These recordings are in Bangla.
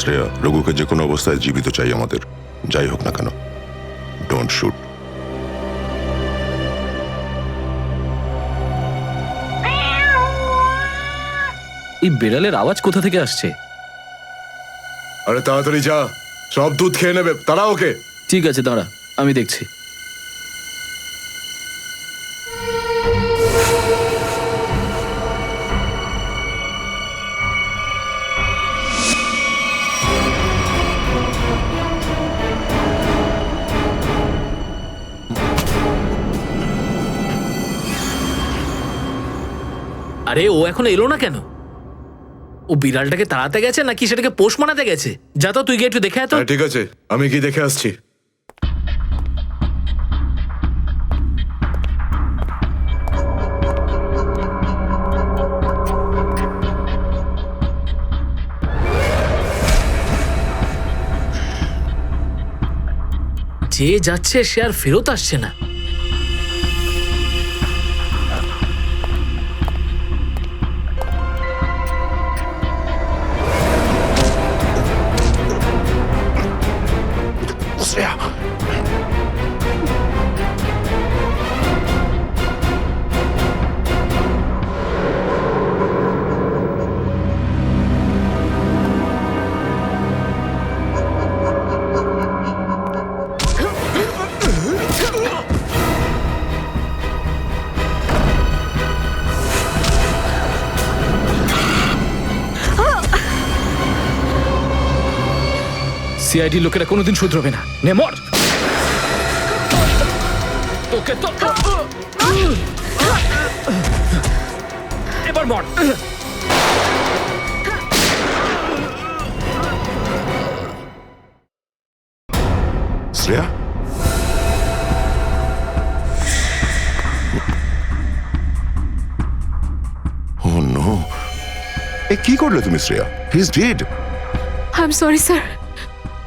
শ্রেয়া, রঘুকে যে কোনো অবস্থায় জীবিত চাই আমাদের, যাই হোক না কেন। Don't shoot. এই বিড়ালের আওয়াজ কোথা থেকে আসছে? আরে তাড়াতাড়ি যা, সব দুধ খেয়ে নেবে, তারা ওকে। ঠিক আছে, দাঁড়া, আমি দেখছি। আরে ও এখন এলো না কেন? ও বিড়ালটাকে তাড়াতে গেছে নাকি সেটাকে পোষ মানাতে গেছে? যা তো, তুই গিয়ে একটু দেখে আয় তো। হ্যাঁ ঠিক আছে, আমি কি দেখে আসছি। যে যাচ্ছে সে আর ফেরত আসছে না। শ্রেয়া, সিআইডি লোকেরা কোনোদিন শুধরবে না। নে মর। তোকে তো এবার মর। শ্রেয়া, ও নো, এ কি করলে তুমি Shreya? He is dead. I am sorry sir,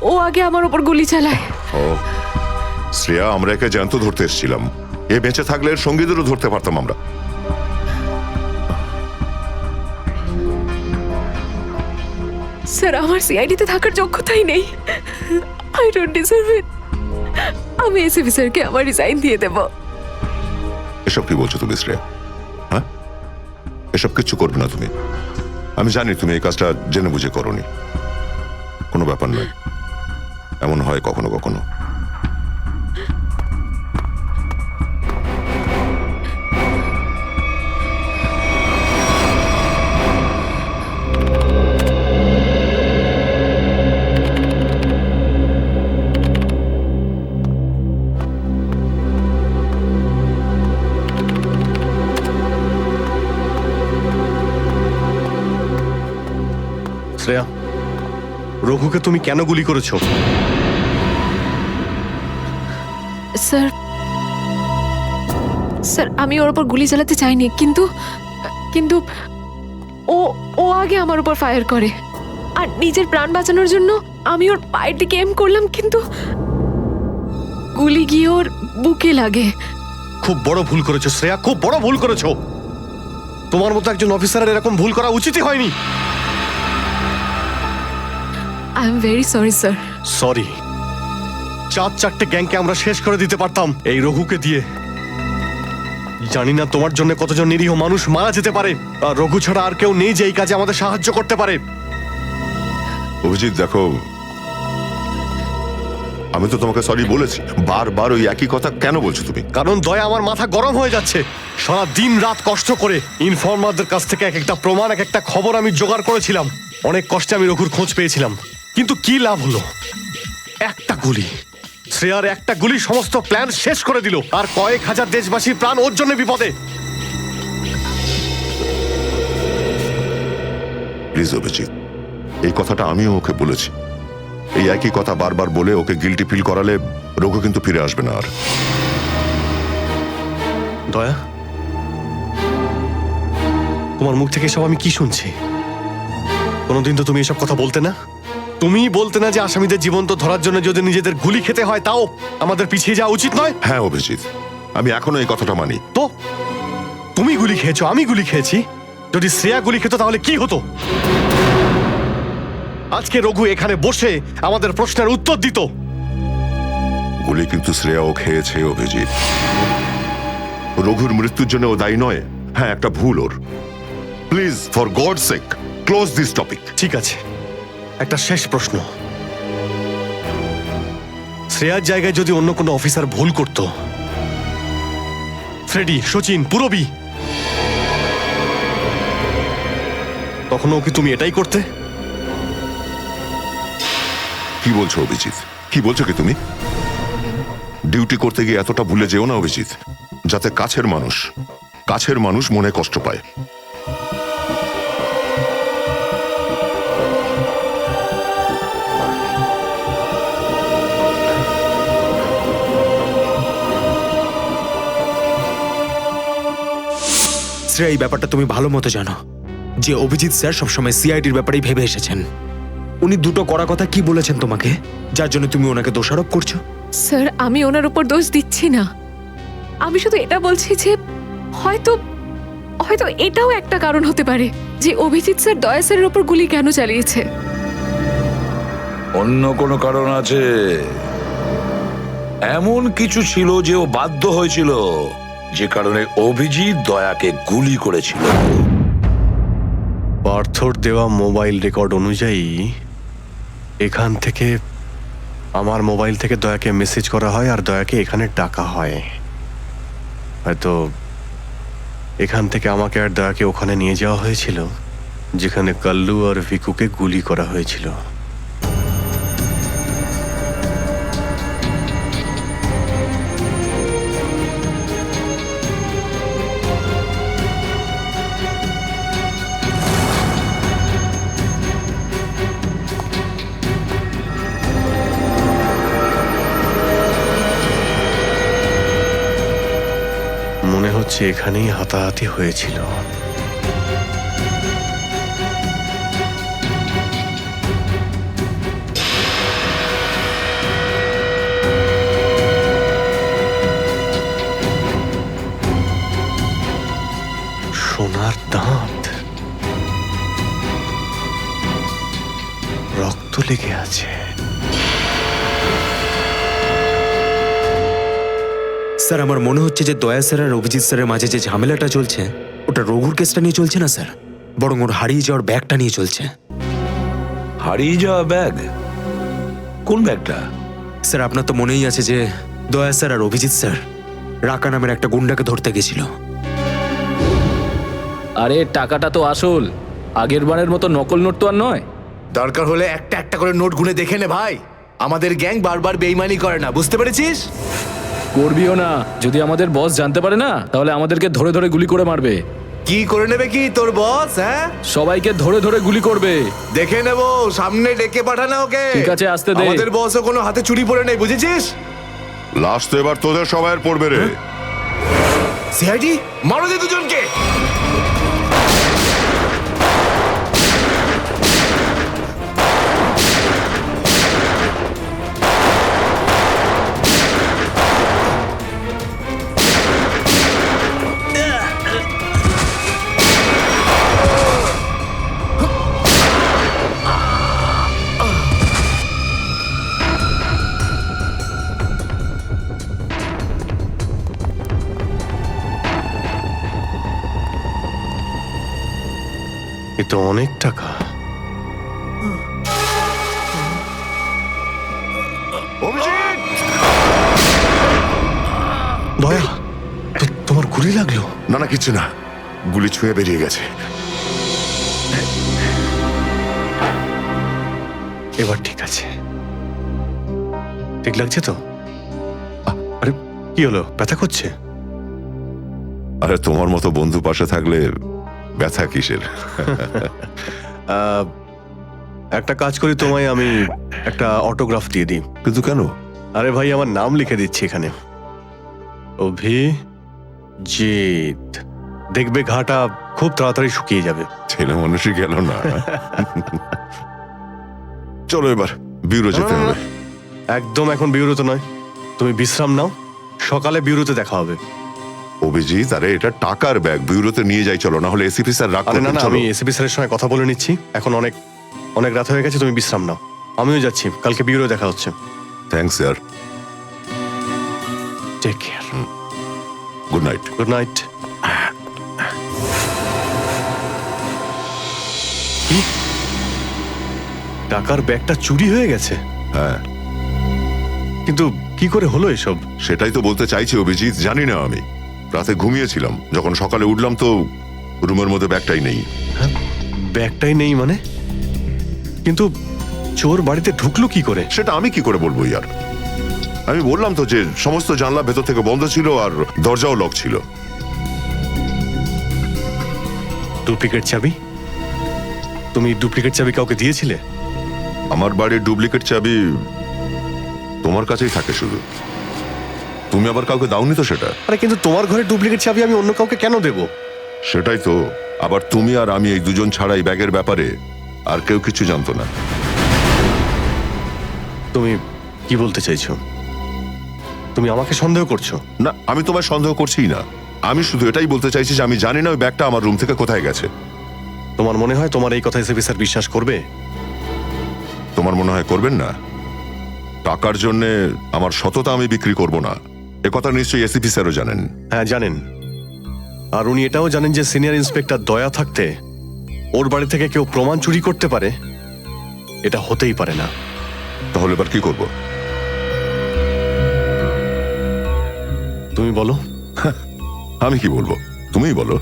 ও আগে আমার উপর গুলি চালায়। ও শ্রেয়া, আমরা একে জ্যান্ত ধরতে এসেছিলাম। এ বেঁচে থাকলে এর সঙ্গীদেরও ধরতে পারতাম আমরা। স্যার, আমার সিআইডিতে থাকার যোগ্যতাই নেই। আই ডোন্ট ডিজার্ভ ইট। আমি এসিপি স্যারকে আমার রিজাইন দিয়ে দেব। এসব কি বলছো তুমি শ্রেয়া? হ্যাঁ, এসব কিচ্ছু করবে না তুমি। আমি জানি তুমি এই কাজটা জেনে বুঝে করোনি। কোনো ব্যাপার নয়, এমন হয় কখনো কখনো। শ্রেয়া, রঘুকে তুমি কেন গুলি করেছো? স্যার, স্যার আমি ওর উপর গুলি চালাতে চাইনি, কিন্তু কিন্তু ও ও আগে আমার উপর ফায়ার করে। আর নিজের প্রাণ বাঁচানোর জন্য আমি ওর পায়ের দিকে এম করলাম, কিন্তু গুলি গিয়ে ওর বুকে লাগে। খুব বড় ভুল করেছো শ্রেয়া, খুব বড় ভুল করেছো। তোমার মতো একজন অফিসারের এরকম ভুল করা উচিতই হয়নি। I am very sorry sir. Sorry? চারটে গ্যাংকে আমরা শেষ করে দিতে পারতাম এই রঘুকে দিয়ে। জানি না তোমার জন্য কতজন নিরীহ মানুষ মারা যেতে পারে, আর রঘু ছাড়া আর কেউ নেই যে এই কাজে আমাদের সাহায্য করতে পারে। অভিজিৎ দেখো, আমি তো তোমাকে সরি বলেছি। বারবার ওই একই কথা কেন বলছো তুমি? কারণ দয়া, আমার মাথা গরম হয়ে যাচ্ছে। সারা দিন রাত কষ্ট করে ইনফর্মারদের কাছ থেকে এক একটা প্রমাণ, এক একটা খবর আমি জোগাড় করেছিলাম। অনেক কষ্টে আমি রঘুর খোঁজ পেয়েছিলাম, কিন্তু কি লাভ হলো? একটা গুলি, শ্রেয়ার একটা গুলি সমস্ত প্ল্যান শেষ করে দিল, আর কয়েক হাজার দেশবাসীর প্রাণ ওর জন্য বিপদে। প্লিজ অভিজিৎ, এই কথাটা আমিও ওকে বলেছি। এই একই কথা বারবার বলে ওকে গিল্টি ফিল করালে রঘু কিন্তু ফিরে আসবে না আর। দয়া, তোমার মুখ থেকে সব আমি কি শুনছি? কোনোদিন তো তুমি এসব কথা বলতে না। তুমি বলতে না যে আসামিদের জীবন্ত ধরার জন্য যদি নিজেদের গুলি খেতে হয় তাও আমাদের পিছিয়ে যাওয়া উচিত নয়? হ্যাঁ অভিজিৎ, আমি এখনো এই কথাটা মানি। তো তুমি গুলি খেয়েছো, আমি গুলি খেয়েছি। যদি শ্রেয়া গুলি খেত তাহলে কি হতো? আজকে রঘু এখানে বসে আমাদের প্রশ্নের উত্তর দিত। গুলি কিন্তু শ্রেয়াও খেয়েছে অভিজিৎ। রঘুর মৃত্যুর জন্য ও দায়ী নয়। হ্যাঁ, একটা ভুল ওর। Please, for God sake, close this topic. ঠিক আছে, একটা শেষ প্রশ্ন। শ্রেয়ার জায়গায় যদি অন্য কোনো অফিসার ভুল করত, ফ্রেডি, সচিন, পুরবী, তখনও কি তুমি এটাই করতে? কি বলছো অভিজিৎ? কি বলছো কি তুমি? ডিউটি করতে গিয়ে এতটা ভুলে যেও না অভিজিৎ, যাতে কাছের মানুষ মনে কষ্ট পায়। শ্রেয়া, এই ব্যাপারটা তুমি ভালো মতো জানো যে অভিজিৎ স্যার সবসময় সিআইডির ব্যাপারেই ভেবে এসেছেন। উনি দুটো কড়া কথা কি বলেছেন তোমাকে, যার জন্য তুমি ওনাকে দোষারোপ করছো? স্যার, আমি ওনার উপর দোষ দিচ্ছি না। আমি শুধু এটা বলছি যে হয়তো হয়তো এটাও একটা কারণ হতে পারে যে অভিজিৎ স্যার দয়া স্যারের উপর গুলি কেন চালিয়েছে। অন্য কোনো কারণ আছে? এমন কিছু ছিল যে ও বাধ্য হয়েছিল, যে কারণে অভিজিৎ দয়াকে গুলি করেছিল। পার্থর দেওয়া মোবাইল রেকর্ড অনুযায়ী এখান থেকে, আমার মোবাইল থেকে দয়াকে মেসেজ করা হয় আর দয়াকে এখানে ডাকা হয়। হয়তো এখান থেকে আমাকে আর দয়াকে ওখানে নিয়ে যাওয়া হয়েছিল যেখানে কাল্লু আর ভিকুকে গুলি করা হয়েছিল। মনে হচ্ছে এখানেই হাতাহাতি হয়েছিল। সোনার দাঁত, রক্ত লেগে আছে। স্যার, আমার মনে হচ্ছে যে দয়া স্যার আর অভিজিৎ স্যারের মাঝে যে ঝামেলাটা চলছে, ওটা রঘুর কেসটা নিয়ে চলছে না স্যার, বরং ওর হারিয়ে যাওয়ার ব্যাগটা নিয়ে চলছে। হারিয়ে যাওয়া ব্যাগ? কোন ব্যাগটা? স্যার, আপনার তো মনেই আছে যে দয়া স্যার আর অভিজিৎ স্যার রাকা নামের একটা গুন্ডাকে ধরতে গেছিল। আরে টাকাটা তো আসল, আগের বারের মতো নকল নোট তো আর নয়। দরকার হলে একটা একটা করে নোট গুনে দেখে নে ভাই। আমাদের গ্যাং বারবার বেইমানি করে না, বুঝতে পেরেছিস? করবিও না। যদি আমাদের বস জানতে পারে না, তাহলে আমাদেরকে ধরে ধরে গুলি করে মারবে। কি করে নেবে কি তোর বস? হ্যাঁ, সবাইকে ধরে ধরে গুলি করবে। দেখে নেব, সামনে ডেকে পাঠানা ওকে। ঠিক আছে, আসতে দে। আমাদের বসও কোনো হাতে চুরি পড়ে নেই, বুঝেছিস? লাস্ট তো এবার তোদের সবাইয়ের পড়বে রে। সিআইডি মারো দে দুজনকে। এ তো অনেক টাকা। অভিজিৎ! দয়া, তোমার গুলি লাগলো? না না, কিচ্ছু না, গুলি ছুঁয়ে বেরিয়ে গেছে। এবার ঠিক আছে, ঠিক লাগছে তো? আরে কি হলো, ব্যথা করছে? আরে তোমার মতো বন্ধু পাশে থাকলে ব্যথা কিসের? একটা কাজ করি, তোমায় আমি একটা অটোগ্রাফ দিয়ে দিই। কিন্তু কেন? আরে ভাই, আমার নাম লিখে দিচ্ছি এখানে, অভিজিৎ। দেখবে ঘাটা খুব তাড়াতাড়ি শুকিয়ে যাবে। ছেলে মানুষই গেল না। চলো এবার বিউরো যেতে হবে। একদম এখন বিউরোতে নয়, তুমি বিশ্রাম নাও, সকালে বিউরোতে দেখা হবে। অভিজিৎ, আরে এটা টাকার ব্যাগ, বিউরোতে নিয়ে যাই চলো, না হলে এসিপি স্যার রাগ আরে না করবেন। না, চলো। আমি এসিপি স্যারের সঙ্গে কথা বলে নিচ্ছি, এখন অনেক অনেক রাত হয়ে গেছে, তুমি বিশ্রাম নাও। আমিও যাচ্ছি, কালকে বিউরো দেখা হচ্ছে। Thanks sir. Take care. Good night. Good night. কি? টাকার ব্যাগটা চুরি হয়ে গেছে? হ্যাঁ, কিন্তু কি করে হলো এসব? সেটাই তো বলতে চাইছি অভিজিৎ, জানি না আমি। রাতে ঘুমিয়েছিলাম, যখন সকালে উঠলাম তো রুমের মধ্যে ব্যাগটাই নেই। ব্যাগটাই নেই মানে? কিন্তু চোর বাড়িতে ঢুকলো কি করে? সেটা আমি কি করে বলবো ইয়ার? আমি বললাম তো যে সমস্ত জানলা ভেতর থেকে বন্ধ ছিল আর দরজাও লক ছিল। ডুপ্লিকেট চাবি? তুমি ডুপ্লিকেট চাবি কাউকে দিয়েছিলে? আমার বাড়ির ডুপ্লিকেট চাবি তোমার কাছেই থাকে শুধু, তুমি আবার কাউকে দাওনি তো সেটা। আরে কিন্তু তোমার ঘরে ডুপ্লিকেট চাবি আমি অন্য কাউকে কেন দেব? সেটাই তো, আবার তুমি আর আমি এই দুজন ছাড়া এই ব্যাগের ব্যাপারে আর কেউ কিছু জানতো না। তুমি কি বলতে চাইছো? তুমি আমাকে সন্দেহ করছো? না, আমি তোমায় সন্দেহ করছি না, আমি শুধু এটাই বলতে চাইছি যে আমি জানি না ওই ব্যাগটা আমার রুম থেকে কোথায় গেছে। তোমার মনে হয় তোমার এই কথা এসএপি স্যার বিশ্বাস করবে? তোমার মনে হয় করবেন না? টাকার জন্য আমার সততা আমি বিক্রি করব না, এ কথা নিশ্চয়ই এসিপি স্যারও জানেন। হ্যাঁ জানেন, আর উনি এটাও জানেন যে সিনিয়র ইন্সপেক্টর দয়া থাকতে ওর বাড়ি থেকে কেউ প্রমাণ চুরি করতে পারে, এটা হতেই পারে না। তাহলে এবার কি করব? তুমি বলো। আমি কি বলবো, তুমিই বলো।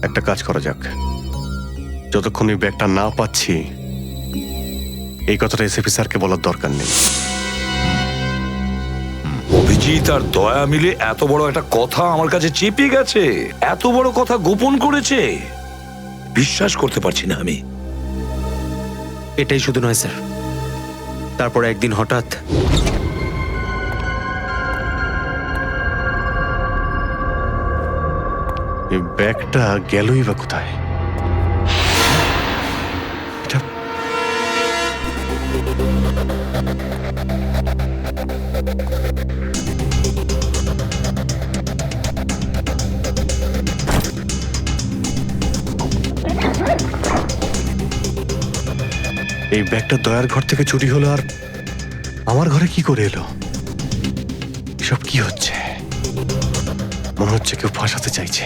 একটা কাজ করা যাক, যতক্ষণ এই ব্যাগটা না পাচ্ছি এই কথাটা এসএপি স্যারকে বলার দরকার নেই। অভিজিৎ আর দয়া মিলে এত বড় একটা কথা আমার কাছে চেপে গেছে, এত বড় কথা গোপন করেছে, বিশ্বাস করতে পারছি না আমি। এটাই শুধু নয় স্যার, তারপর একদিন হঠাৎ এই ব্যাগটা গেলই বা কোথায়? এটা এই ব্যাগটা দয়ার ঘর থেকে চুরি হলো আর আমার ঘরে কি করে এলো? এসব কি হচ্ছে? মনে হচ্ছে কেউ ফাঁসাতে চাইছে।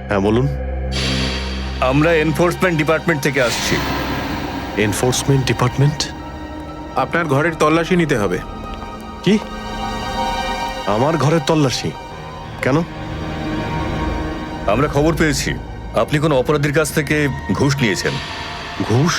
হ্যাঁ বলুন। আমরা এনফোর্সমেন্ট ডিপার্টমেন্ট থেকে আসছি। Enforcement department? আপনার ঘরের তল্লাশি নিতে হবে। কি? আমার ঘরের তল্লাশি কেন? আমরা খবর পেয়েছি আপনি কোনো অপরাধীর কাছ থেকে ঘুষ নিয়েছেন। ঘুষ?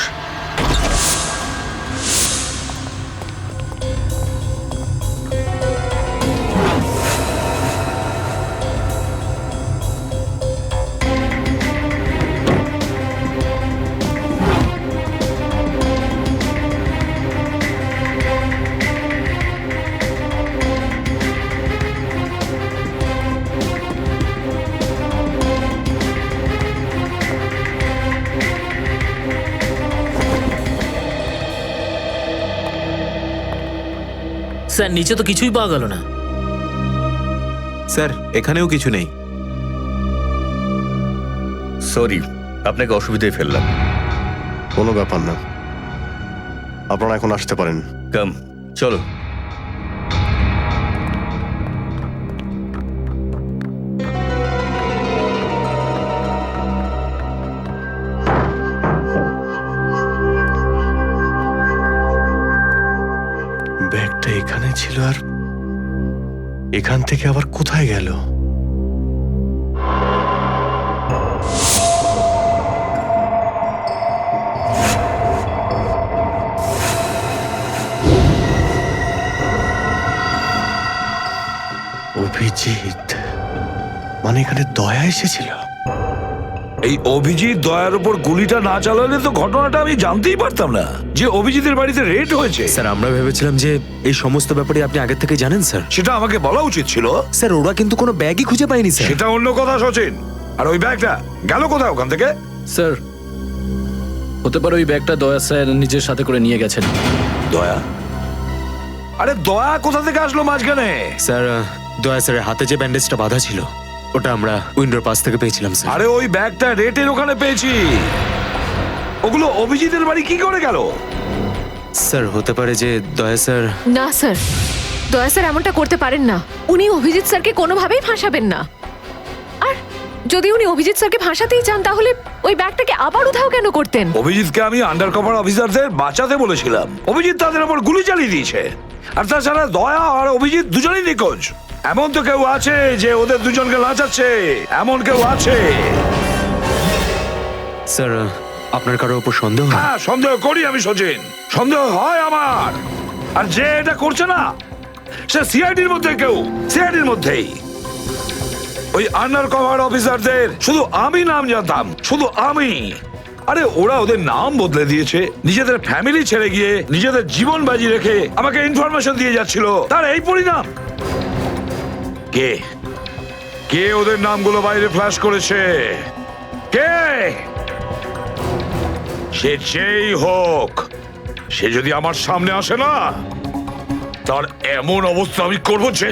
স্যার নিচে তো কিছুই পাওয়া গেল না। স্যার এখানেও কিছু নেই। সরি, আপনাকে অসুবিধায় ফেললাম। কোনো ব্যাপার না, আপনারা এখন আসতে পারেন। কাম, চলো। ব্যাগটা এখানে ছিল আর এখান থেকে আবার কোথায় গেল? অভিজিৎ মানে এখানে দয়া এসেছিল? এই অভিজিৎ দয়ার উপর গুলিটা না চালালে তো ঘটনাটা আমি জানতেই পারতাম না যে অভিজিতের বাড়িতে রেড হয়েছে। স্যার আমরা ভেবেছিলাম যে এই সমস্ত ব্যাপারে আপনি আগে থেকে জানেন স্যার। সেটা আমাকে বলা উচিত ছিল। স্যার ওরা কিন্তু কোনো ব্যাগই খুঁজে পায়নি স্যার। সেটা অন্য কথা সচিন। আর ওই ব্যাগটা গেল কোথায় ওখান থেকে? স্যার হতে পারে ওই ব্যাগটা দয়া স্যার নিজের সাথে করে নিয়ে গেছেন। দয়া? আরে দয়া কোথা থেকে আসলো মাঝখানে? স্যার দয়া স্যারের হাতে যে ব্যান্ডেজটা বাঁধা ছিল ওটা আমরা উইন্ডোর পাশ থেকে পেয়েছিলাম স্যার। আরে ওই ব্যাগটা রেটের ওখানে পেয়েছি। ওগুলো অভিজিতের বাড়ি কি করে গেল? স্যার হতে পারে যে দয়া স্যার। না স্যার, দয়া স্যার এমনটা করতে পারেন না। উনি অভিজিৎ স্যারকে কোনোভাবেই ফাঁসাবেন না। আর যদি উনি অভিজিৎ স্যারকে ফাঁসাতেই চান তাহলে ওই ব্যাগটাকে আবার উধাও কেন করতেন? অভিজিৎকে আমি আন্ডার কভার অফিসারদের বাঁচাতে বলেছিলাম, অভিজিৎ তাদের উপর গুলি চালিয়ে দিয়েছে। আর তাছাড়া দয়া আর অভিজিৎ দুজনেই নিখোঁজ। এমন তো কেউ আছে যে ওদের দুজনকে লাচাচ্ছে, এমন কেউ আছে? স্যার আপনার কারোর উপর সন্দেহ হয়? হ্যাঁ, সন্দেহ করি আমি সচিন, সন্দেহ হয় আমার। আর যে এটা করছে না সে সিআইডির মধ্যে কেউ, সিআইডির মধ্যেই। ওই আন্ডার কভার অফিসারদের শুধু আমি নাম জানতাম, শুধু আমি। আরে ওরা ওদের নাম বদলে দিয়েছে, নিজেদের ফ্যামিলি ছেড়ে গিয়ে নিজেদের জীবন বাজি রেখে আমাকে ইনফরমেশন দিয়ে যাচ্ছিল। তার এই পরিণাম। কে কে ওদের নামগুলো বাইরে ফ্ল্যাশ করেছে? কে? সে যেই হোক, সে যদি আমার সামনে আসে না, তার এমন অবস্থা আমি করবো যে।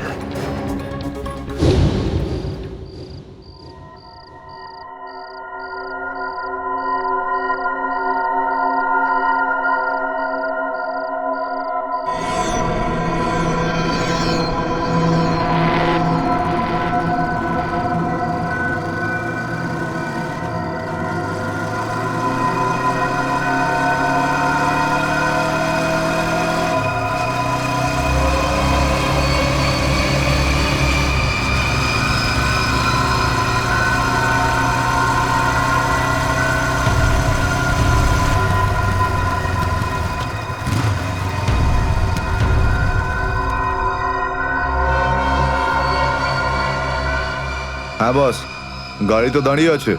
হ্যাঁ বস, গাড়ি তো দাঁড়িয়ে আছে।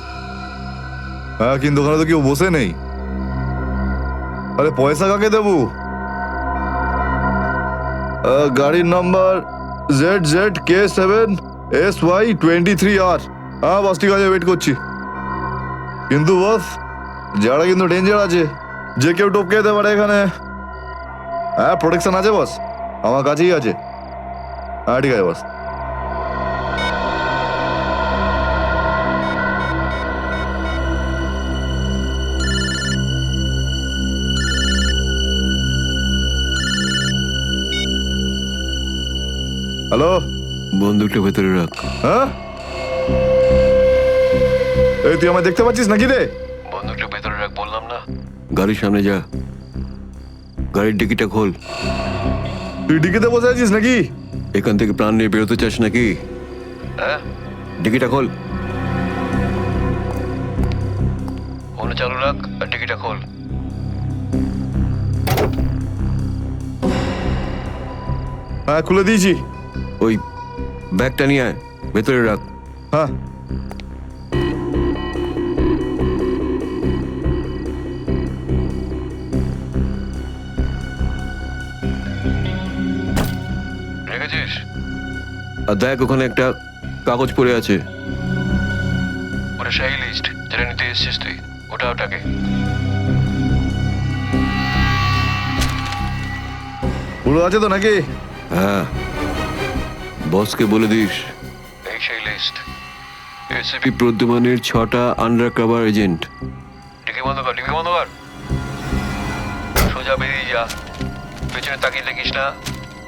হ্যাঁ, কিন্তু ওখানে তো কেউ বসে নেই। আরে পয়সা কাকে দেবো? গাড়ির নাম্বার ZZK7SY23R। হ্যাঁ বস, ঠিক আছে, ওয়েট করছি। কিন্তু বস, যারা কিন্তু ডেঞ্জার আছে, যে কেউ টপকে যেতে পারে এখানে। হ্যাঁ, প্রোটেকশন আছে বস, আমার কাছেই আছে। হ্যাঁ ঠিক আছে বস। হ্যালো, বন্দুকটা ভেতরে রাখ। হ্যাঁ, এই তুই আমায় দেখতে পাচ্ছিস নাকি রে? বন্দুকটা ভেতরে রাখ বললাম না। গাড়ির সামনে যা, গাড়ির ডিকিটা খোল। তুই ডিকিতে বসে আছিস নাকি? এখান থেকে প্রাণ নিয়ে বেরোতে চাস নাকি? হ্যাঁ, ডিকিটা খোল। ফোন চালু রাখ আর ডিকিটা খোল। হ্যাঁ, খুলে দিয়েছি। ওই ব্যাগটা নিয়ে আয়, ভেতরে রাখ। হ্যাঁ, রেখেছিস? আর দেখ, ওখানে একটা কাগজ পড়ে আছে, ওটা সেই লিস্ট যেটা নিতে এসেছিস তুই। ওটাকে পুরো আছে তো নাকি? হ্যাঁ, বসকে বলে দিস এই সেই লিস্ট। এসিপি প্রদ্যুমানের 6টা আন্ডার কভার এজেন্ট। ডিকি বন্ধ কর, ডিকি বন্ধ কর। সোজা বেরিয়ে যা, পেছনে তাকিয়ে দেখিস না,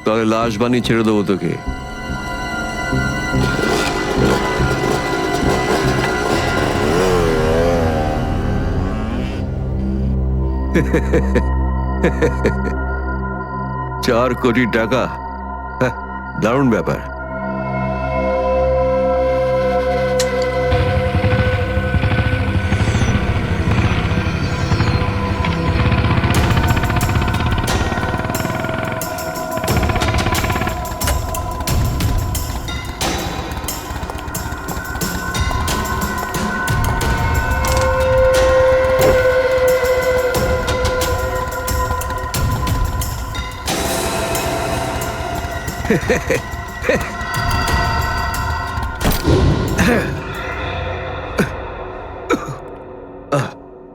তাহলে লাশ বানিয়ে ছেড়ে দেবো তোকে। $4 কোটি, দারুণ ব্যাপার।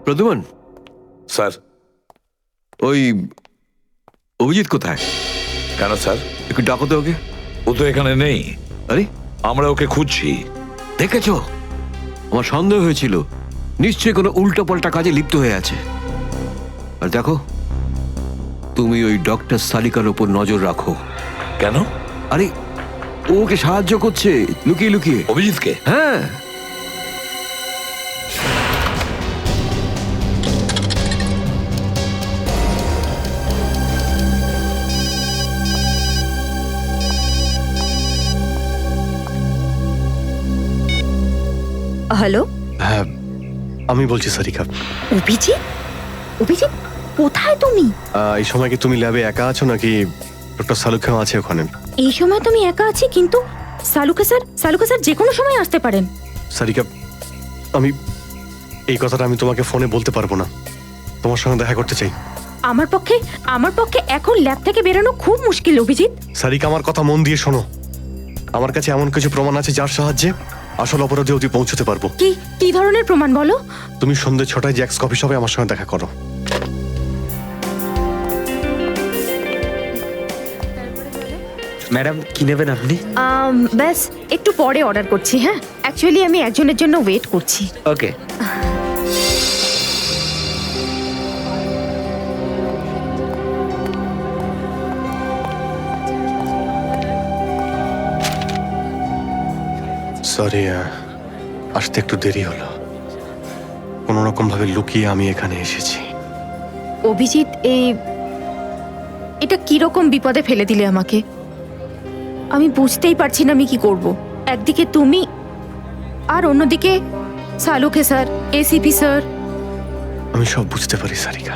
প্রদ্যুমান স্যার, ওই অভিজিৎ কোথায়? কেন স্যার? একটু ডাকো তো ওকে। ও তো এখানে নেই, আরে আমরা ওকে খুঁজছি। দেখেছো, আমার সন্দেহ হয়েছিল নিশ্চয়ই কোনো উল্টো পাল্টা কাজে লিপ্ত হয়ে আছে। আর দেখো, তুমি ওই ডক্টর সালিকার ওপর নজর রাখো। কেন? আরে ও ওকে সাহায্য করছে লুকিয়ে লুকিয়ে। অভিজিৎকে? হ্যাঁ। হ্যালো, হ্যাঁ, আমি বলছি সারিকা। অভিজিৎ? অভিজিৎ, কোথায় তুমি? এই সময় কি তুমি ল্যাবে একা আছো নাকি ডক্টর সালুখাও আছে ওখানে? এই সময় তো আমি একা আছি, কিন্তু সালুকা স্যার যে কোনো সময় আসতে পারেন। সারিকা, আমি এই কথাটা আমি তোমাকে ফোনে বলতে পারবো না। তোমার সঙ্গে দেখা করতে চাই। আমার পক্ষে এখন ল্যাব থেকে বেরোনো খুব মুশকিল অভিজিৎ। সারিকা, আমার কথা মন দিয়ে শোনো। আমার কাছে এমন কিছু প্রমাণ আছে যার সাহায্যে আসল অপরাধী অবধি পৌঁছতে পারবো। কি ধরনের প্রমাণ বলো? তুমি সন্ধ্যে 6টায় জ্যাক্স কফি শপে আমার সঙ্গে দেখা করো। ম্যাডাম কি নেবেন আপনি? ব্যাস একটু পরে অর্ডার করছি। হ্যাঁ, অ্যাকচুয়ালি আমি একজনের জন্য ওয়েট করছি। ওকে। সরি, আসতে একটু দেরি হলো। কোনো রকম ভাবে লুকিয়ে আমি এখানে এসেছি। অভিজিৎ, এটা কিরকম বিপদে ফেলে দিলে আমাকে। আমি বুঝতেই পারছি না আমি কি করব। একদিকে তুমি আর অন্যদিকে সালুকে স্যার, এসিপি স্যার। আমি সব বুঝতে পারি সারিকা,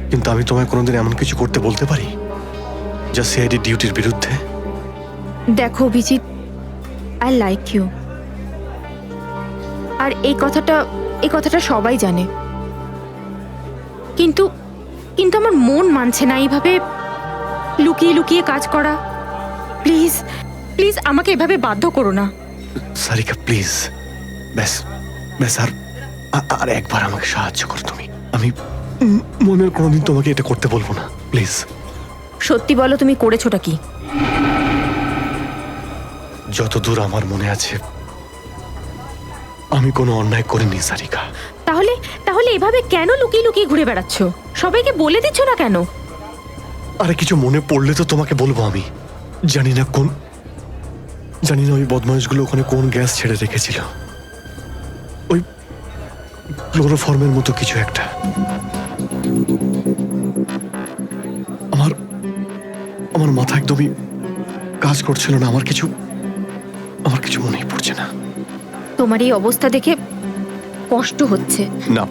কিন্তু আমি তোমায় কোনোদিন এমন কিছু করতে বলতে পারি যা সিআইডি ডিউটির বিরুদ্ধে? দেখো অভিজিৎ, আই লাইক ইউ, আর এই কথাটা সবাই জানে, কিন্তু আমার মন মানছে না এইভাবে লুকিয়ে লুকিয়ে কাজ করা। প্লিজ প্লিজ আমাকে এভাবে বাধ্য করো না। সারিকা প্লিজ, ব্যাস আর একবার আমাকে সাহায্য করো তুমি। আমি মনের কোনোদিন তোমাকে এটা করতে বলবো না, প্লিজ। সত্যি বলো, তুমি করেছোটা কি? যতদূর আমার মনে আছে আমি কোনো অন্যায় করিনি সারিকা। তাহলে এভাবে কেন লুকিয়ে লুকিয়ে ঘুরে বেড়াচ্ছ? সবাইকে বলে দিচ্ছ না কেন? আরে কিছু মনে পড়লে তো তোমাকে বলবো। আমি জানি না ওই বদমাইশগুলো ওখানে কোন গ্যাস ছেড়ে রেখেছিল। ওই ক্লোরোফর্মের মতো কিছু একটা। আমার মাথা একদমই কাজ করছিল না। আমার কিছু মনেই পড়ছে না। তোমার এই অবস্থা দেখে কষ্ট হচ্ছে। না,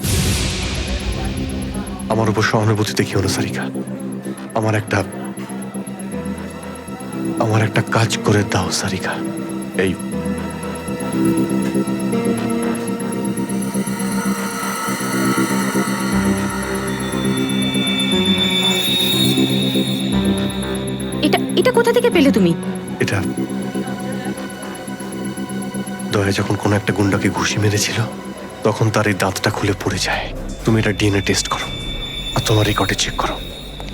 আমার উপর সহানুভূতি দেখিও না সারিকা। আমার একটা কাজ করে দাও সারিকা। এই এটা কোথা থেকে পেলে তুমি? এটা দয়া যখন কোনো একটা গুন্ডাকে ঘুষি মেরেছিল তখন তার এই দাঁতটা খুলে পড়ে যায়। তুমি এটা ডিএনএ টেস্ট করো আর তোমার রেকর্ডে চেক করো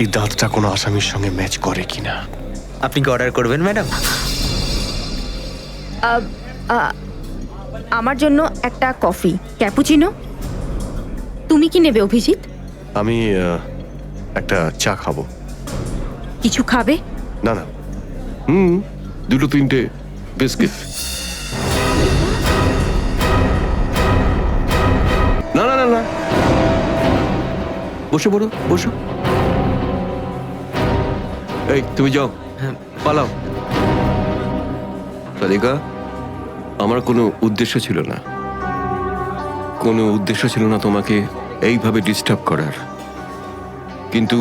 এই দাঁতটা কোনো আসামির সঙ্গে ম্যাচ করে কিনা। আপনি কি অর্ডার করবেন ম্যাডাম? আমার জন্য একটা কফি ক্যাপুচিনো। তুমি কি নেবে অভিজিৎ? আমি একটা চা খাবো। কিছু খাবে? না। দুটো তিনটে বিস্কিট। না, বসে পড়ো, বসো। এই তুমি যাও, পালাও। সাদিকা, আমার কোনো উদ্দেশ্য ছিল না তোমাকে এইভাবে ডিস্টার্ব করার, কিন্তু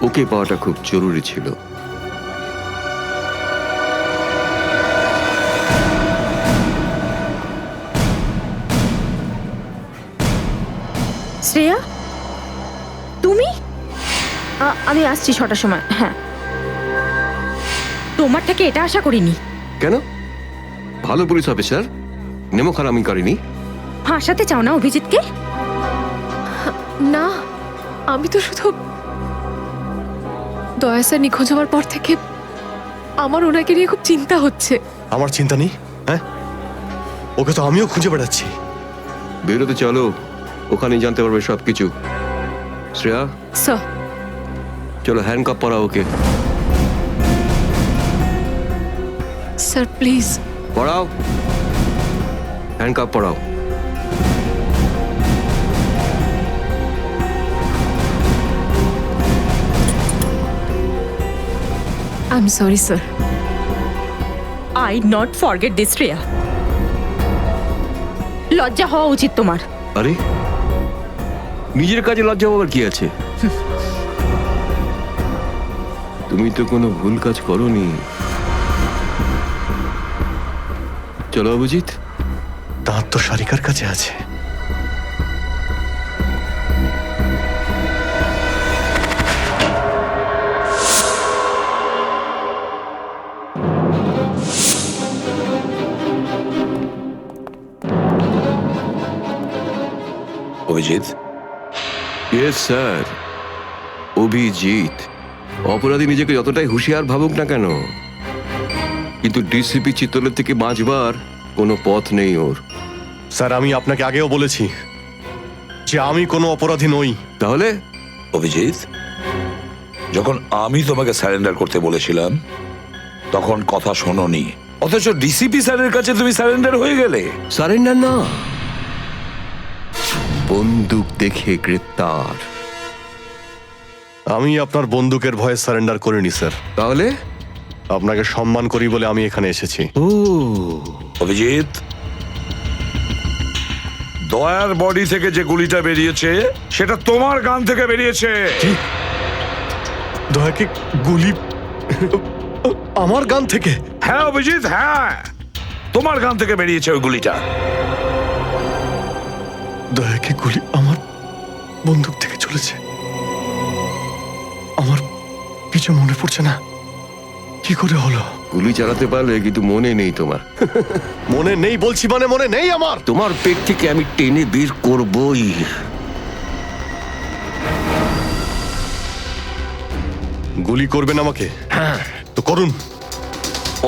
ওকে পাওয়াটা খুব জরুরি ছিল। শ্রেয়া, তুমি? আমি আসছি 6টার সময়। হ্যাঁ, তোমার থেকে এটা আশা করিনি। কেন? ভালো পুলিশ অফিসার, নেমো খারামি করেনি। ফাঁসাতে চাও না অভিজিৎকে? না, আমি তো শুধু দয়া স্যার নিখোঁজ হওয়ার পর থেকে আমার ওনাকে নিয়ে খুব চিন্তা হচ্ছে। আমার চিন্তা নেই, হ্যাঁ? ওকে তো আমিও খুঁজে বেড়াচ্ছি। বেরোতে চলো, ওখানেই জানতে পারবে সবকিছু। শ্রেয়া, স্যার, চলো হ্যান্ডকাপ পরাও ওকে। Sir please. পড়াও, হ্যান্ডকাপ পড়াও। I am sorry sir. I not forget this Shreya. লজ্জা হওয়া উচিত তোমার। আরে নিজের কাজে লজ্জা পাবার কি আছে? তুমি তো কোনো ভুল কাজ করোনি। চলো অভিজিৎ। দাঁত তো সারিকার কাছে আছে। Abhijit, yes sir, Abhijit. অপরাধী নিজেকে যতটাই হুঁশিয়ার ভাবুক না কেন, কিন্তু ডিসিপি চিত্তলের থেকে বাঁচবার কোনো পথ নেই ওর। স্যার, আমি আপনাকে আগেও বলেছি যে আমি কোনো অপরাধী নই। তাহলে অভিজিৎ, যখন আমি তোমাকে স্যারেন্ডার করতে বলেছিলাম তখন কথা শোনোনি, অথচ ডিসিপি স্যারের কাছে তুমি স্যারেন্ডার হয়ে গেলে। সারেন্ডার না, বন্দুক দেখে গ্রেপ্তার। আমি আপনার বন্দুকের ভয়ে সারেন্ডার করিনি স্যার। তাহলে আপনাকে সম্মান করি বলে আমি এখানে এসেছি। ও অভিজিৎ, দয়ার বডি থেকে যে গুলিটা বেরিয়েছে সেটা তোমার গান থেকে বেরিয়েছে। দয়াকে গুলি আমার গান থেকে? হ্যাঁ অভিজিৎ, হ্যাঁ, তোমার গান থেকে বেরিয়েছে ওই গুলিটা। দয়াকে গুলি আমার বন্দুক থেকে চলেছে? আমার কিছু মনে পড়ছে না, কি করে হলো? গুলি চালাতে পারলে, কিন্তু মনে নেই তোমার। মনে নেই বলছি মানে মনে নেই আমার। তোমার পেট থেকে আমি টেনে বের করবই। গুলি করবেন আমাকে? হ্যাঁ তো করুন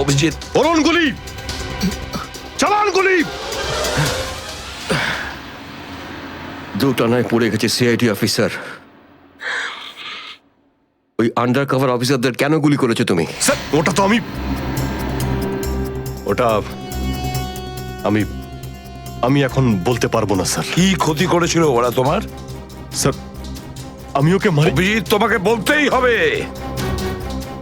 অভিজিৎ, করুন গুলি, চালান গুলি। দুটানায় পড়ে গেছে সিআইডি অফিসার। ওই আন্ডার কভার অফিসারদের কেন গুলি করেছো তুমি? স্যার, ওটা তো আমি এখন বলতে পারবো না স্যার। কি ক্ষতি করেছিল ওরা তোমার? স্যার, আমি ওকে মারি। অভিজিৎ, তোমাকে বলতেই হবে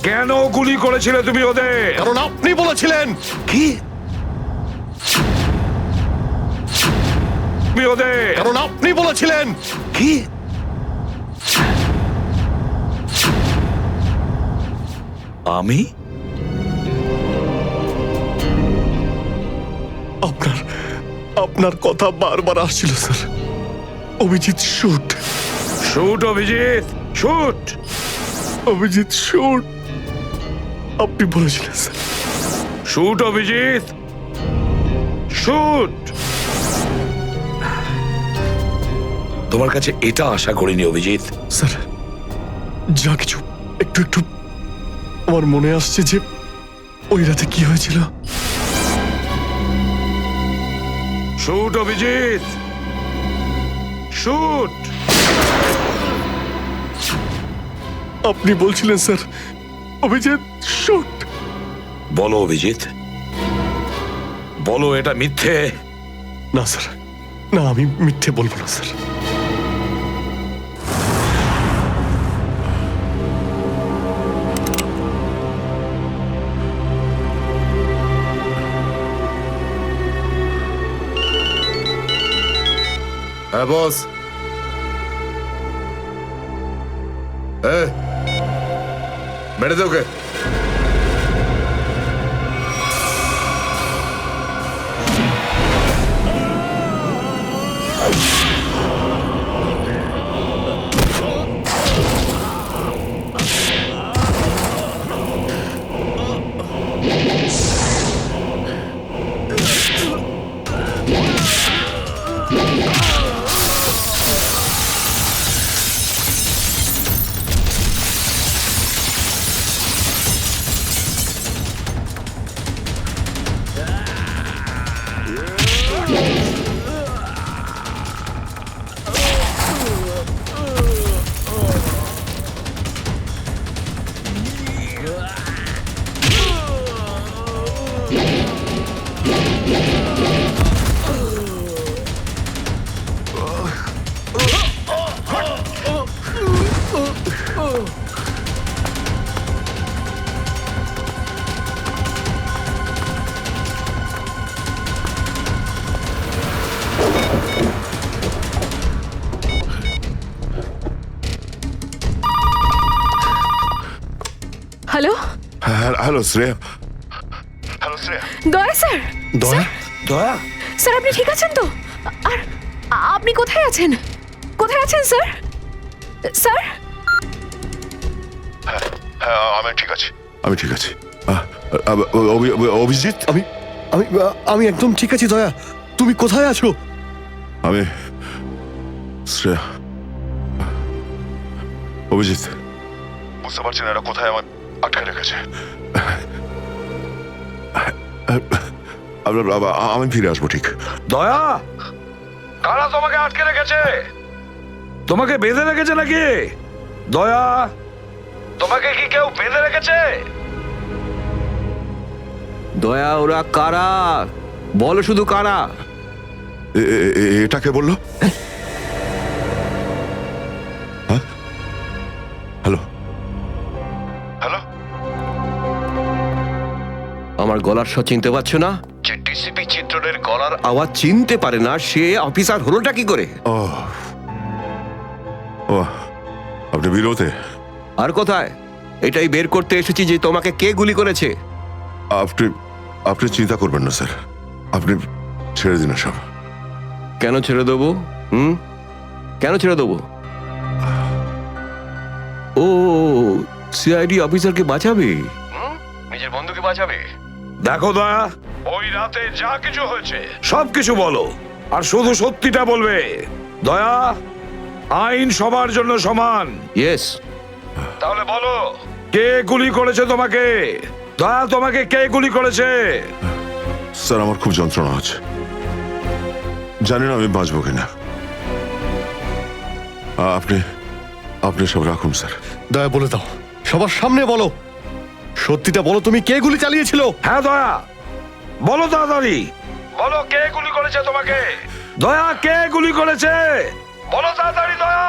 কেন গুলি করেছিলে তুমি ওদের। কারণ আপনি বলেছিলেন। কি? তুমি ওদের? কারণ আপনি বলেছিলেন। কি? আমি? আপনার কথা বারবার আসছিল sir. Abhijit shoot, shoot Abhijit, shoot. Abhijit shoot, আপনি বলেছিলেন স্যার। Shoot Abhijit, shoot. তোমার কাছে এটা আশা করিনি অভিজিৎ। স্যার, যা কিছু একটু একটু আমার মনে আসছে যে ওই রাতে কি হয়েছিল। Shoot Abhijit, shoot. আপনি বলছিলেন স্যার অভিজিৎ শুট। বলো অভিজিৎ, বলো এটা মিথ্যে। না স্যার, না, আমি মিথ্যে বলবো না স্যার। হ্যাঁ বস। মেরে দে ওকে। হ্যালো শ্রেয়া। হ্যালো শ্রেয়া। দয়া স্যার। দয়া দয়া, স্যার আপনি ঠিক আছেন তো? আর আপনি কোথায় আছেন? কোথায় আছেন স্যার? স্যার হ্যাঁ আমি ঠিক আছি, আমি ঠিক আছি। অভিজিৎ, আমি আমি আমি একদম ঠিক আছি দয়া। তুমি কোথায় আছো? আমি শ্রেয়া। অভিজিৎ, বুঝতে পারছি না এরা কোথায় আমার আটকে রেখেছে। আমি ফিরে আসবো ঠিক। দয়া, কারা তোমাকে আটকে রেখেছে? তোমাকে বেঁধে রেখেছে নাকি? দয়া, তোমাকে কি কেউ বেঁধে রেখেছে? দয়া, ওরা কারা? বলো শুধু কারা। এটাকে বললো? হ্যাঁ, হ্যালো হ্যালো। আমার গলার স্বর চিনতে পারছো না? যে ডিসিপি চিত্রের গলার আওয়াজ চিনতে পারে না সে অফিসার হলোটা কি করে? ও ও, আপনি বিরোধে? আর কোথায়? এটাই বের করতে এসেছি যে তোমাকে কে গুলি করেছে। আপনি আপনি চিন্তা করবেন না স্যার, আপনি ছেড়ে দিন সব। কেন ছেড়ে দেবো? কেন ছেড়ে দেবো? ও, সিআইডি অফিসারকে বাঁচাবে, নিজের বন্ধুকে বাঁচাবে। দেখো দয়া, ওই রাতে যা কিছু হয়েছে সবকিছু বলো, আর শুধু সত্যিটা বলবে। দয়া, আইন সবার জন্য সমান। ইয়েস। তাহলে বলো, কে গুলি করেছে তোমাকে? দয়া, তোমাকে কে গুলি করেছে? স্যার আমার খুব যন্ত্রণা হচ্ছে, জানি না আমি বাঁচবো কিনা। আপনি আপনি সব রাখুন স্যার। দয়া বলে দাও, সবার সামনে বলো, সত্যিটা বলো, তুমি কে গুলি চালিয়েছিল? হ্যাঁ দয়া, বলো তাড়াতাড়ি, বলো কে গুলি করেছে তোমাকে? দয়া, কে গুলি করেছে? বলো তাড়াতাড়ি দয়া,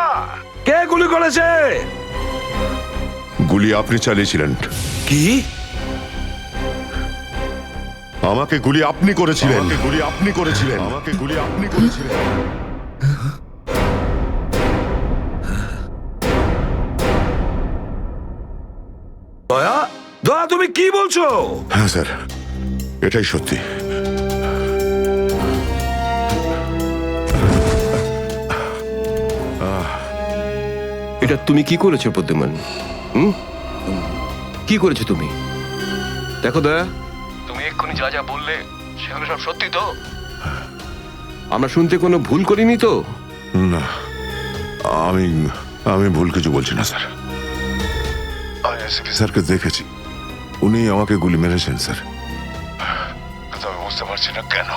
কে গুলি করেছে? গুলি আপনি চালিয়েছিলেন। কি? আমাকে গুলি আপনি করেছিলেন। গুলি আপনি করেছিলেন। আমাকে গুলি আপনি করেছিলেন। দয়া, দয়া তুমি কি বলছো? হ্যাঁ স্যার, এটাই সত্যি। এটা তুমি কি করেছো প্রদ্যুমান? কি করেছো তুমি? দেখো দয়া, তুমি এক্ষুনি যা যা বললে সেগুলো সব সত্যি তো? আমরা শুনতে কোনো ভুল করিনি তো? না, আমি আমি ভুল কিছু বলছি না স্যার। আমি এসপি স্যারকে দেখেছি, উনি আমাকে গুলি মেরেছেন স্যার। কিন্তু আমি বুঝতে পারছি না কেন।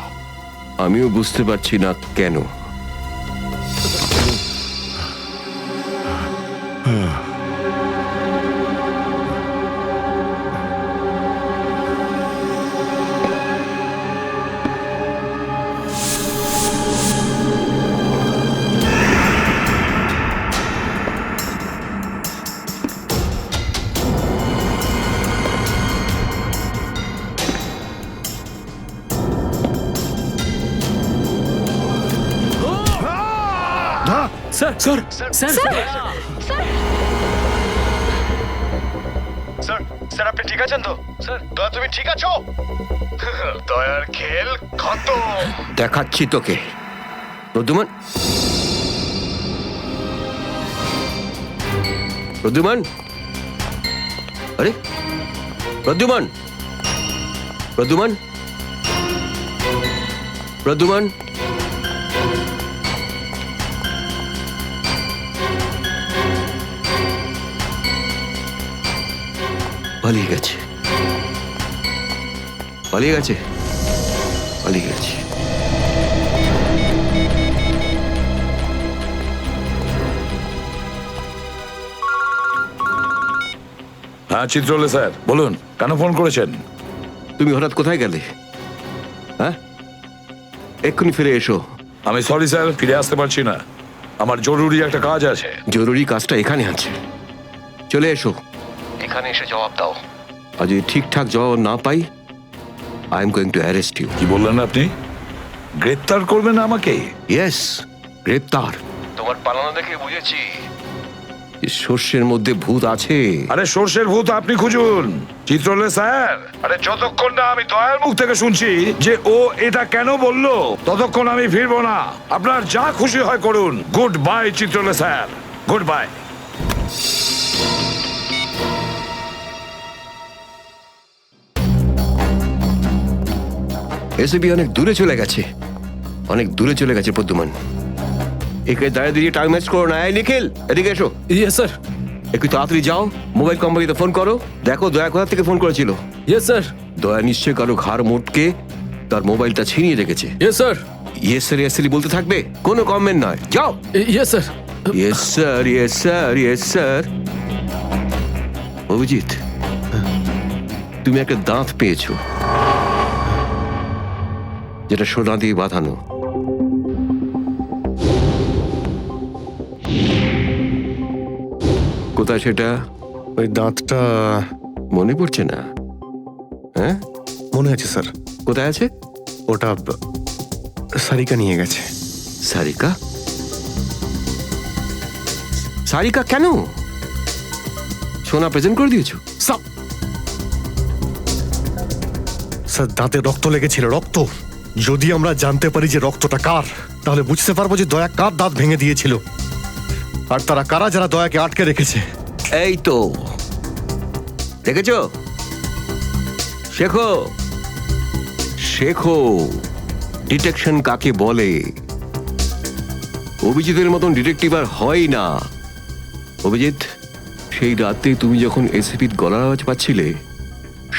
আমিও বুঝতে পারছি না কেন। Sir sir sir sir, sir আপনি ঠিক আছেন তো? স্যার, দয়া তুমি ঠিক আছো? দয়ার খেল খতম। দেখাচ্ছি তোকে প্রদ্যুমান। প্রদ্যুমান, আরে প্রদ্যুমান, প্রদ্যুমান, প্রদ্যুমান, পালিয়ে গেছে, পালিয়ে গেছে, পালিয়ে গেছে। হ্যাঁ চিত্রলে স্যার, বলুন কেন ফোন করেছেন? তুমি হঠাৎ কোথায় গেলে? হ্যাঁ, এক্ষুনি ফিরে এসো। আমি সরি স্যার, ফিরে আসতে পারছি না, আমার জরুরি একটা কাজ আছে। জরুরি কাজটা এখানে আছে, চলে এসো। এখানে এসে জবাব দাও, আর যদি ঠিকঠাক জবাব না পাই I am going to arrest you. কি বললেন আপনি? গ্রেপ্তার করবেন আমাকে? ইয়েস, গ্রেপ্তার। তোমার পালানো দেখে বুঝেছি শস্যের মধ্যে ভূত আছে। আরে সর্ষের ভূত আপনি খুঁজুন, চিত্রলে স্যার। আরে যতক্ষণ না আমি দয়ার মুখ থেকে শুনছি যে ও এটা কেন বললো, ততক্ষণ আমি ফিরবো না। আপনার যা খুশি হয় করুন। Good bye Chitrale sir, good bye. এসবি অনেক দূরে চলে গেছে, অনেক দূরে চলে গেছে প্রদ্যুমান। একে দাঁড়িয়ে দিয়ে টাইম ম্যাচ করো না। এই নিখিল, এদিকে এসো। Yes sir. একটু তাড়াতাড়ি যাও, মোবাইল কোম্পানিতে ফোন করো, দেখো দয়া কোথা থেকে ফোন করেছিল। Yes sir. দয়া নিশ্চয় কারো ঘাড় মোটকে তার মোবাইলটা ছিনিয়ে রেখেছে। Yes sir. Yes sir yes স্যারই বলতে থাকবে, কোনো কমেন্ট নয়। যাও। Yes sir. Yes sir yes sir yes sir. Abhijit, তুমি একটা দাঁত পেয়েছো, যেটা সোনা দিয়ে বাঁধানো। কোথায় সেটা? ওই দাঁতটা মনে পড়ছে না? হ্যাঁ, মনে আছে স্যার। কোথায় আছে? ওটা সারিকা নিয়ে গেছে। সারিকা? সারিকা কেন? সোনা প্রেজেন্ট করে দিয়েছো? স্যার, দাঁতে রক্ত লেগেছিল, রক্ত। যদি আমরা জানতে পারি যে রক্তটা কার, তাহলে বুঝতে পারবো যে দয়া কার দাঁত ভেঙে দিয়েছিল, আর তারা কারা যারা দয়াকে আটকে রেখেছে। এই তো দেখেছো, শেখো শেখো ডিটেকশন কাকে বলে। অভিজিতের মতন ডিটেকটিভ আর হয় না। অভিজিৎ, সেই রাতে তুমি যখন এসিপির গলার আওয়াজ পাচ্ছিলে,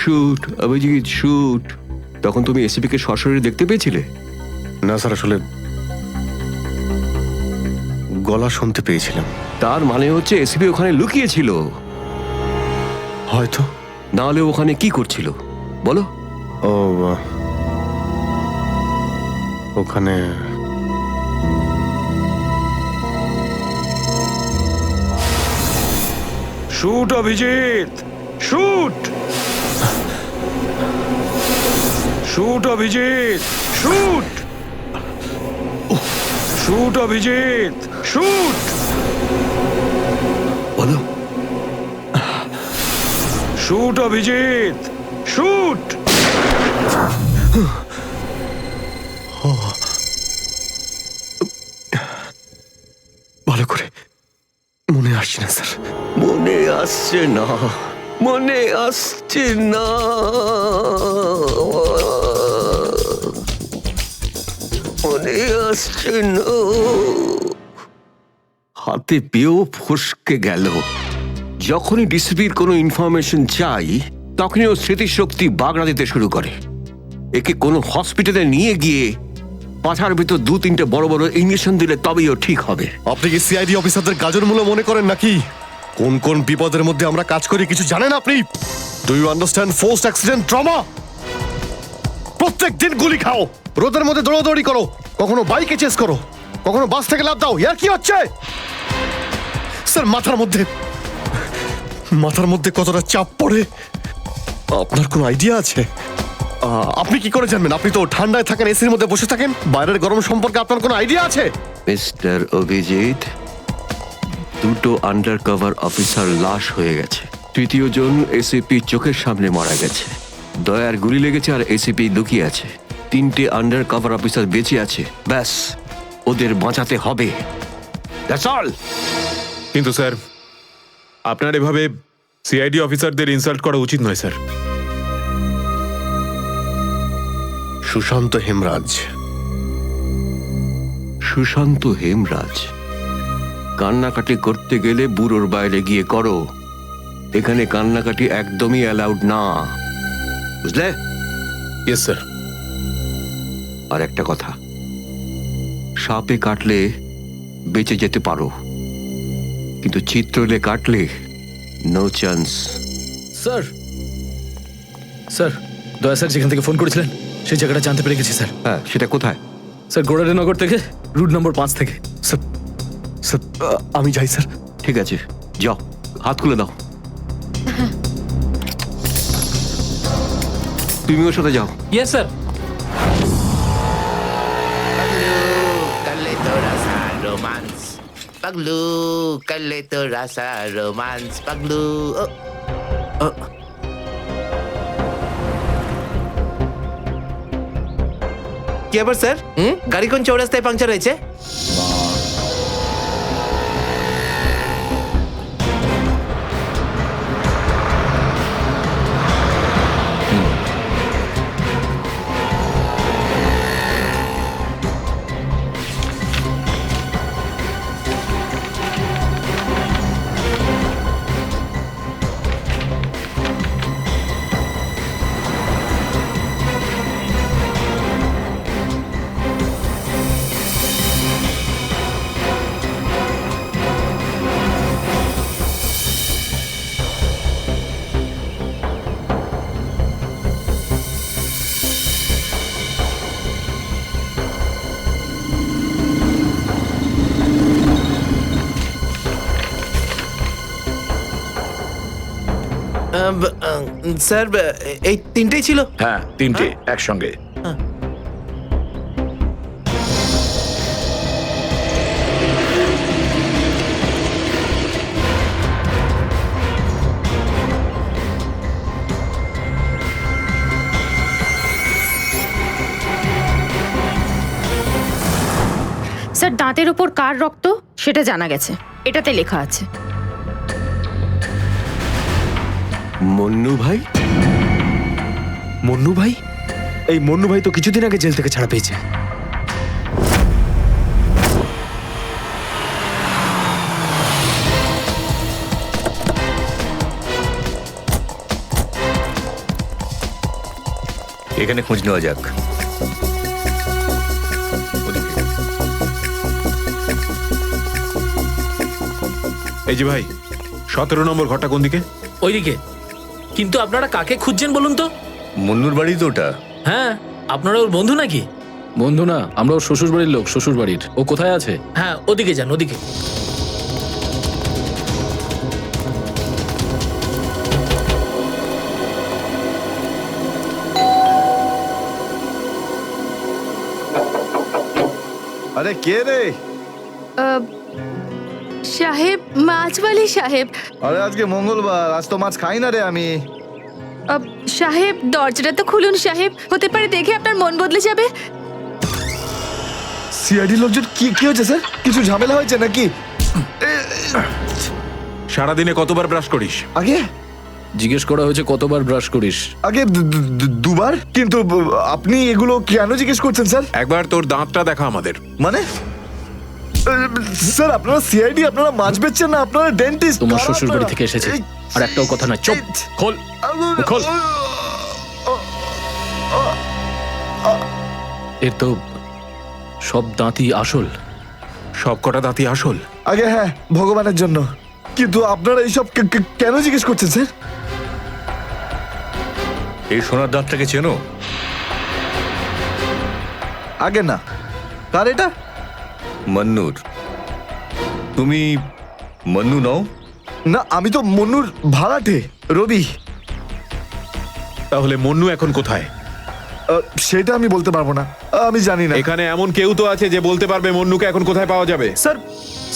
শুট অভিজিৎ শুট, তখন তুমি এসিপিকে সশরীরে দেখতে পেয়েছিলে? না স্যার, আসলে গলা শুনতে পেয়েছিলাম। তার মানে হচ্ছে এসিপি ওখানে লুকিয়েছিল। হয়তো। না হলে ওখানে কি করছিল বলো? ও, ওখানে shoot Abhijit, shoot. Shoot Abhijit, shoot. Shoot Abhijit, shoot. বলো। Shoot Abhijit, shoot. ভালো করে মনে আসছে না স্যার। মনে আসছে না, মনে আসছে না। মনে আসছে না। হাতে পেয়েও ফসকে গেল। যখনই ডিসিপির কোনো ইনফরমেশন চাই, তখনই ও স্মৃতিশক্তি বাগড়া দিতে শুরু করে। একে কোনো হসপিটালে নিয়ে গিয়ে পাছার ভিতর 2-3টে বড় বড় ইঞ্জেকশন দিলে তবেই ও ঠিক হবে। আপনি কি সিআইডি অফিসারদের গাজর মূল্য মনে করেন নাকি? কোন কোন বিপদের মধ্যে আমরা কাজ করি কিছু জানেন আপনি? Do you understand forced accident trauma? প্রত্যেক দিন গুলি খাও, রোদের মধ্যে দৌড়াদৌড়ি করো, কখনো বাইকে চেস করো, কখনো বাস থেকে লাফ দাও। ইয়ার কি হচ্ছে স্যার? মাথার মধ্যে কতটা চাপ পড়ে আপনার কোনো আইডিয়া আছে? আপনি কি করে জানবেন? আপনি তো ঠান্ডায় থাকেন, এসির মধ্যে বসে থাকেন। বাইরের গরম সম্পর্কে আপনার কোনো আইডিয়া আছে? মিস্টার অভিজিৎ, 2টো আন্ডার কভার অফিসার লাশ হয়ে গেছে। 3য় জন এসিপি চোখের সামনে মারা গেছে। দয়ার গুলি লেগেছে আর এসিপি লুকিয়ে আছে। 3টে আন্ডার কভার অফিসার বেঁচে আছে। ব্যাস, ওদের বাঁচাতে হবে। That's all. কিন্তু স্যার, আপনার এভাবে সিআইডি অফিসারদের ইনসাল্ট করা উচিত নয় স্যার। সুশান্ত হেমরাজ। সুশান্ত হেমরাজ? কান্নাকাটি করতে গেলে বুড়োর বাইরে গিয়ে করো। এখানে কান্নাকাটি একদমই অ্যালাউড না, বুঝলে? Yes sir. আর একটা কথা, সাপে কাটলে বেঁচে যেতে পারো, কিন্তু চিত্রলে কাটলে নো চান্স। স্যার, স্যার, দয়া স্যার যেখান থেকে ফোন করেছিলেন সেই জায়গাটা জানতে পেরে গেছি স্যার। হ্যাঁ, সেটা কোথায়? স্যার, গোড়ারেনগর থেকে, রুট নম্বর 5 থেকে। স্যার, আমি যাই স্যার। ঠিক আছে, যাও, হাত খুলে দাও। তুমি ওর সাথে যাও। Yes sir. পাগলু করলে তো রাসা রোমান্স পাগলু কি আবার স্যার গাড়ি কোন চৌরাস্তায় পাংচার হয়েছে? স্যার এই তিনটেই ছিল। হ্যাঁ, তিনটে একসঙ্গে। স্যার দাঁতের ওপর কার রক্ত সেটা জানা গেছে, এটাতে লেখা আছে। মন্নু ভাই? মন্নু ভাই? এই মন্নু ভাই তো কিছুদিন আগে জেল থেকে ছাড়া পেয়েছে। এখানে খোঁজ নেওয়া যাক। এই যে ভাই, 17 নম্বর ঘরটা কোন দিকে? ওইদিকে। কিন্তু আপনারা কাকে খুঁজছেন বলুন তো? মন্নুর বাড়ি তো ওটা। হ্যাঁ, আপনারা ওর বন্ধু নাকি? বন্ধু না, আমরা ওর শ্বশুর বাড়ির লোক। শ্বশুর বাড়ির। ও কোথায় আছে? হ্যাঁ, ওদিকে যান, ওদিকে। আরে কে রে? সাহেব, মাছওয়ালি সাহেব। আরে আজকে মঙ্গলবার, আজ তো মাছ খাই না রে আমি। সাহেব দরজাটা তো খুলুন সাহেব, হতে পারে দেখে আপনার মন বদলে যাবে। সিআইডি লোকজন কি কি হয়েছে স্যার? কিছু ঝামেলা হয়েছে নাকি? সারাদিনে কতবার ব্রাশ করিস? আগে জিজ্ঞেস করা হয়েছে কতবার ব্রাশ করিস। আগে দুবার। কিন্তু আপনি এগুলো কেন জিজ্ঞেস করছেন স্যার? একবার তোর দাঁতটা দেখা আমাদের। মানে স্যার আপনারা সিআইডি, আপনারা মাছ বেচছেন না, আপনারা ডেন্টিস্ট। তোমার শ্বশুর বাড়ি থেকে এসেছে, আর একটাও কথা না। চুপ, খোল খোল। এর তো সব দাঁতই আসল। সব কটা দাঁতই আসল? আগে হ্যাঁ, ভগবানের জন্য। কিন্তু আপনারা এইসব কেন জিজ্ঞেস করছেন স্যার? এই সোনার দাঁতটাকে চেনো? আগে না। কার এটা? মন্নুর। তুমি মন্নু নও? না, আমি তো মন্নুর ভাড়াটে, রবি। তাহলে মন্নু এখন কোথায়? সেটা আমি বলতে পারবো না, আমি জানি না। এখানে এমন কেউ তো আছে যে বলতে পারবে মন্নুকে এখন কোথায় পাওয়া যাবে? স্যার,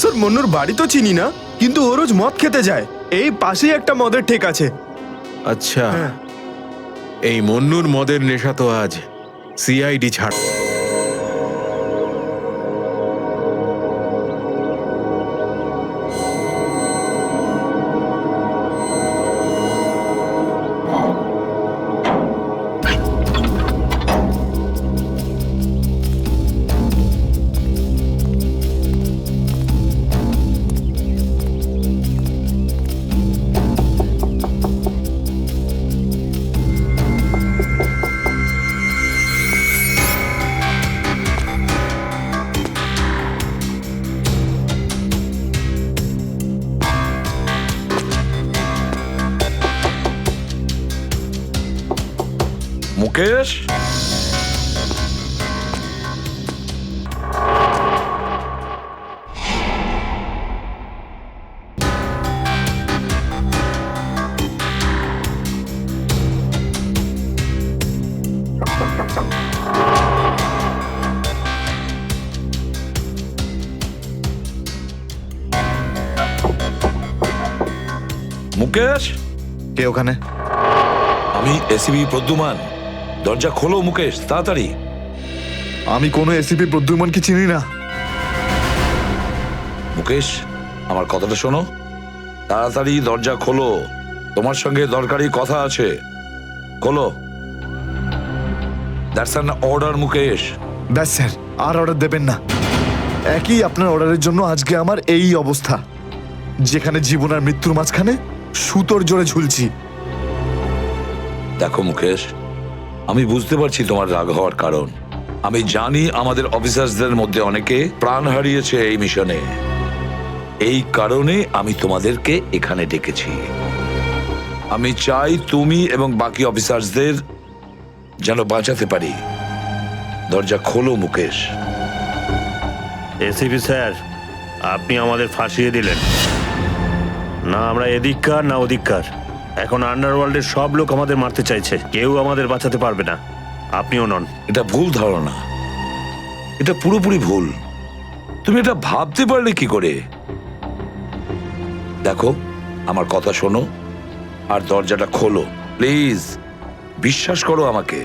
স্যার মন্নুর বাড়ি তো চিনি না, কিন্তু ও রোজ মদ খেতে যায়। এই পাশেই একটা মদের ঠেক আছে। আচ্ছা, এই মন্নুর মদের নেশা তো আজ সিআইডি ছাড়। মুকেশ, মুকেশ, কে ওখানে? আমি এসিবি প্রদ্যুমান। দরজা খোলো মুকেশ, তাড়াতাড়ি। আমি কোনো এসিপি প্রদ্যুমনকে চিনি না। মুকেশ, আমার কথাটা শোনো, তাড়াতাড়ি দরজা খোলো, তোমার সঙ্গে দরকারি কথা আছে। খোলো। That's an order Mukesh. ব্যাস স্যার, আর অর্ডার দেবেন না। একই আপনার অর্ডারের জন্য আজকে আমার এই অবস্থা, যেখানে জীবন আর মৃত্যুর মাঝখানে সুতোর জোরে ঝুলছি। দেখো মুকেশ, আমি বুঝতে পারছি তোমার রাগ হওয়ার কারণ। আমি জানি আমাদের অফিসারদের মধ্যে অনেকে প্রাণ হারিয়েছে এই মিশনে। এই কারণে আমি তোমাদেরকে এখানে ডেকেছি। আমি চাই তুমি এবং বাকি অফিসারদের যেন বাঁচাতে পারি। দরজা খোলো মুকেশ। এসিপি স্যার, আপনি আমাদের ফাঁসিয়ে দিলেন। না আমরা এদিককার না ওদিককার। এখন আন্ডারওয়ার্ল্ডের সব লোক আমাদের মারতে চাইছে, কেউ আমাদের বাঁচাতে পারবে না, আপনিও নন। এটা ভুল ধারণা, এটা পুরোপুরি ভুল। তুমি এটা ভাবতে পারলে কি করে? দেখো, আমার কথা শোনো আর দরজাটা খোলো প্লিজ। বিশ্বাস করো আমাকে।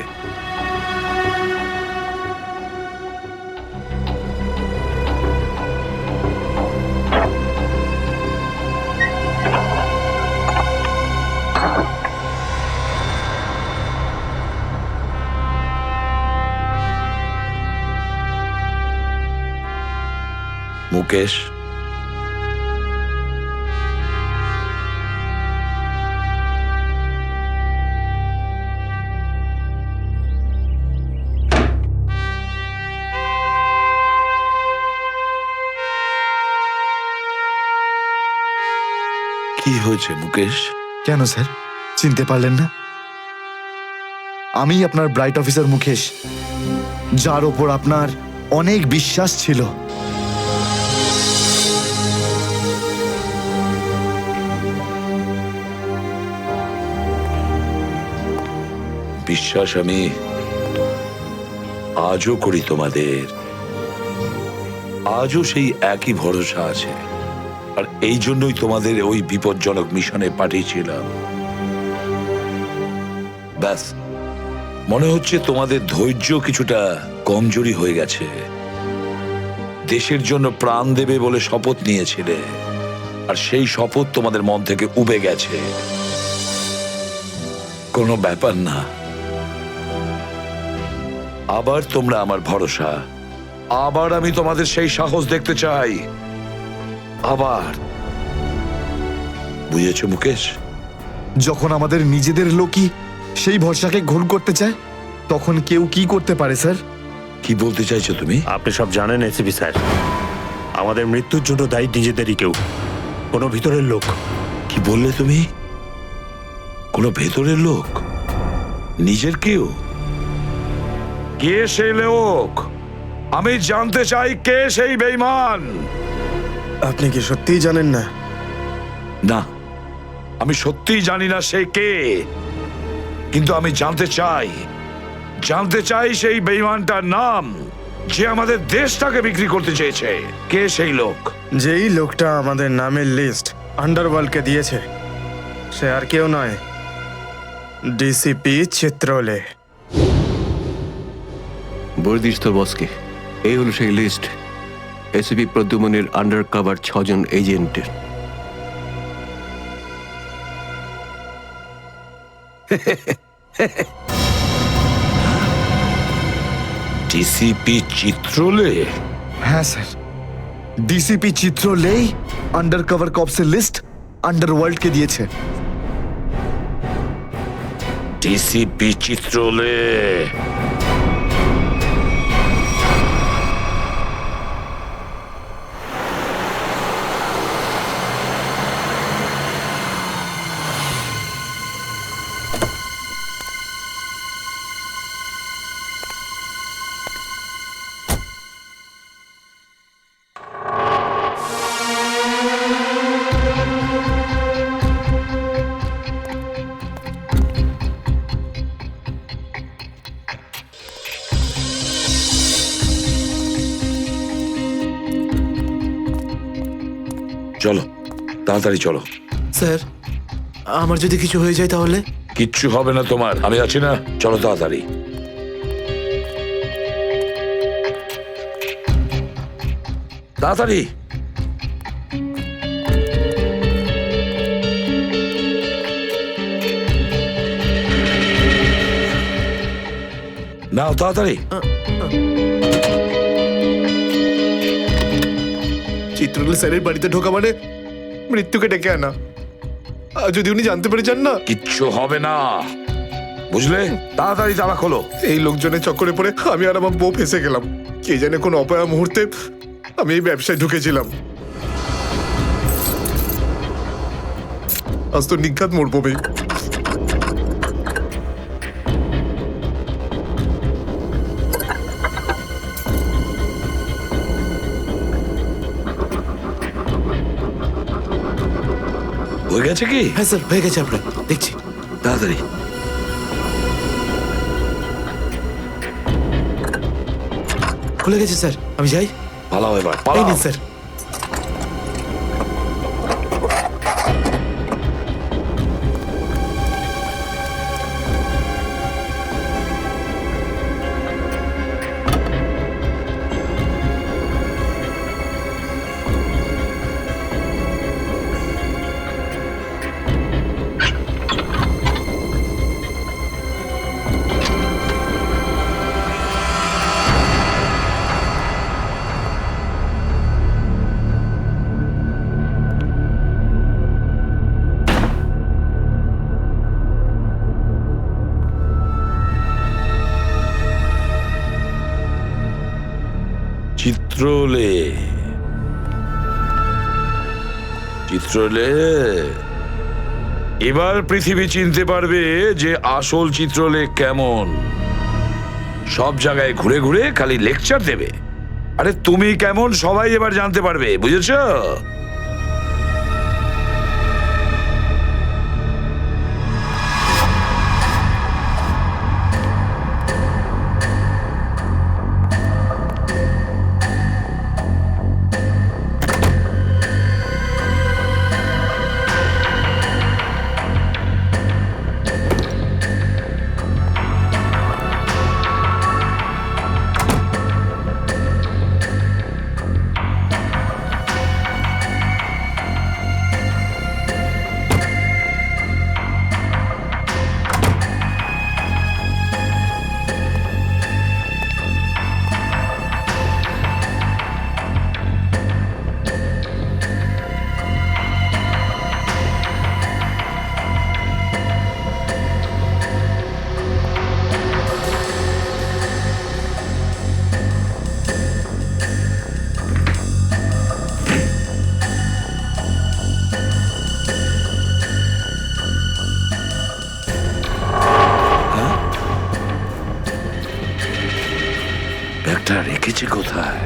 মুকেশ, কি হয়েছে মুকেশ? কেন স্যার, চিনতে পারলেন না? আমি আপনার ব্রাইট অফিসার মুকেশ, যার ওপর আপনার অনেক বিশ্বাস ছিল। বিশ্বাস আমি আজও করি তোমাদের। আজও সেই একই ভরসা আছে, আর এই জন্যই তোমাদের ওই বিপজ্জনক মিশনে পাঠিয়েছিলাম। ব্যাস, মনে হচ্ছে তোমাদের ধৈর্য কিছুটা কমজোরি হয়ে গেছে। দেশের জন্য প্রাণ দেবে বলে শপথ নিয়েছিলে, আর সেই শপথ তোমাদের মন থেকে উবে গেছে। কোনো ব্যাপার না, আবার তোমরা আমার ভরসা। আবার আমি তোমাদের সেই সাহস দেখতে চাই। আবার। বুঝেছো মুকেশ? যখন আমাদের নিজেদের লোকই সেই ভরসাকে ঘোল করতে চায়, তখন কেউ কি করতে পারে স্যার? কি বলতে চাইছো তুমি? আপনি সব জানেন এসিপি স্যার, আমাদের মৃত্যুর জন্য দায়ী নিজেদেরই কেউ, কোনো ভিতরের লোক। কি বললে তুমি? কোনো ভেতরের লোক? নিজের কেউ? কে সেই লোক? আমি জানতে চাই কে সেই বেঈমান। আপনি কি সত্যিই জানেন না? না, আমি সত্যিই জানি না সে কে, কিন্তু আমি জানতে চাই সেই বেঈমানটার নাম, যে আমাদের দেশটাকে বিক্রি করতে চেয়েছে। কে সেই লোক? যেই লোকটা আমাদের নামের লিস্ট আন্ডারওয়ার্ল্ডকে দিয়েছে, সে আর কেউ নয়, ডিসিপি চিত্রলে। বর্দিস তো বসকে, এই হলো সেই লিস্ট এসিপি প্রদ্যুমনের আন্ডার কভার 6 জন এজেন্টের। ডিসিপি চিত্রলে? হ্যাঁ স্যার, ডিসিপি চিত্রলেই আন্ডার কভার কপসের লিস্ট আন্ডারওয়ার্ল্ডকে দিয়েছে। ডিসিপি চিত্রলে? চলো, তাড়াতাড়ি চলো। স্যার, আমার যদি কিছু হয়ে যায় তাহলে? কিচ্ছু হবে না তোমার, আমি আছি না। চলো তাড়াতাড়ি। তাড়াতাড়ি। নাও তাড়াতাড়ি। চিত্রলেখা স্যারের বাড়িতে ঢোকা মানে মৃত্যুকে ডেকে আনা। আর যদি উনি জানতে পেরে যান না? কিচ্ছু হবে না, বুঝলে? তাড়াতাড়ি তালা খোলো। এই লোকজনের চক্করে পড়ে আমি আর আমার বউ ফেসে গেলাম। কে জানে কোন অপয়া মুহূর্তে আমি এই ব্যবসায় ঢুকেছিলাম। আজ তো নিঘাত মরবো ভাই। হয়ে গেছে কি? হ্যাঁ স্যার, হয়ে গেছে। আপনার দেখছি। তাড়াতাড়ি। খুলে গেছে স্যার, আমি যাই। পালাও এবার, এই পালাও। নিন স্যার। চিত্রলে, চিত্রলে, এবার পৃথিবী চিনতে পারবে যে আসল চিত্রলেখ কেমন। সব জায়গায় ঘুরে ঘুরে খালি লেকচার দেবে। আরে তুমি কেমন সবাই এবার জানতে পারবে, বুঝেছো? ব্যাগটা রেখেছি কোথায়?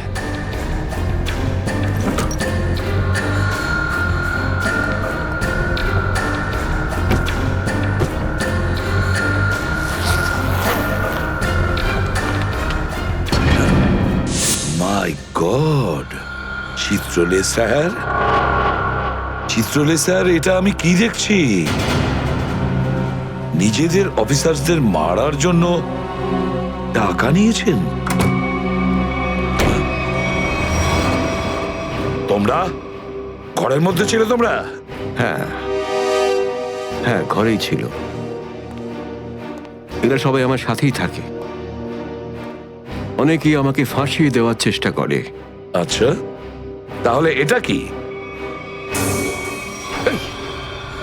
মাই গড, চিত্রলে স্যার, চিত্রলে স্যার, এটা আমি কি দেখছি? নিজেদের অফিসারদের মারার জন্য টাকা নিয়েছেন তোমরা? ঘরের মধ্যে ছিল তোমরা? হ্যাঁ হ্যাঁ, ঘরেই ছিল। এরা সবাই আমার সাথেই থাকে। অনেকেই আমাকে ফাঁসিয়ে দেওয়ার চেষ্টা করে। আচ্ছা, তাহলে এটা কি?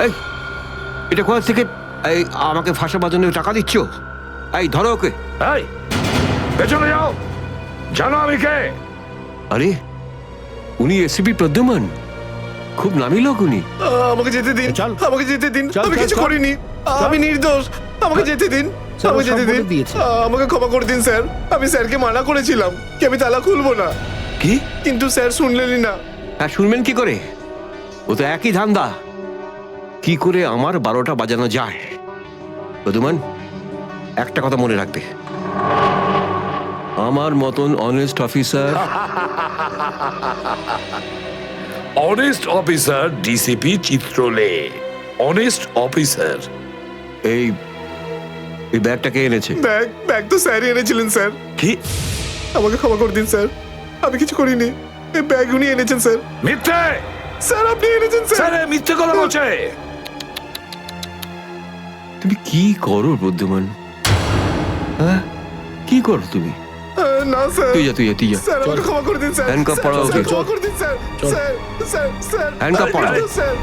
এই, এটা কোথা থেকে এই আমাকে ফাঁসাবার জন্য টাকা দিচ্ছ? এই ধরো ওকে। এই, পেছনে যাও, জানো আমি কে? আরে, উনি এসিপি প্রদ্যুমান, খুব নামি লোক উনি। আমাকে যেতে দিন, আমাকে যেতে দিন। আমি কিছু করিনি, আমি নির্দোষ। আমাকে যেতে দিন, আমাকে যেতে দিন। আমাকে ক্ষমা করে দিন স্যার। আমি স্যারকে মানা করেছিলাম কি আমি তালা খুলবো না। কি? কিন্তু স্যার শুনলেনই না। হ্যাঁ, শুনবেন কি করে? ও তো একই ধান্দা। কি করে আমার 12টা বাজানো যায়। প্রদ্যুমান, একটা কথা মনে রাখবে, আমার মতন honest officer, honest officer DCP Chitrale, honest officer. এই এই ব্যাগটাকে এনেছে? ব্যাগ তো স্যারই এনেছিলেন স্যার। কি? আমাকে ক্ষমা করে দিন স্যার, আমি কিছু করিনি। এই ব্যাগ উনি এনেছেন স্যার। মিথ্যে! স্যার আপনি এনেছেন স্যার। স্যার মিথ্যে কথা বলছে। তুমি কি করো বুদ্ধিমান? হ্যাঁ, কি করো তুমি? না স্যার, তুই যা তুই যা স্যার আমাকে ক্ষমা করে দিন স্যার। হ্যান্ডকাফ স্যার, পরাও স্যার, ওকে। ক্ষমা করে দিন sir. Sir sir sir handcuff আরে, পরাও। স্যার।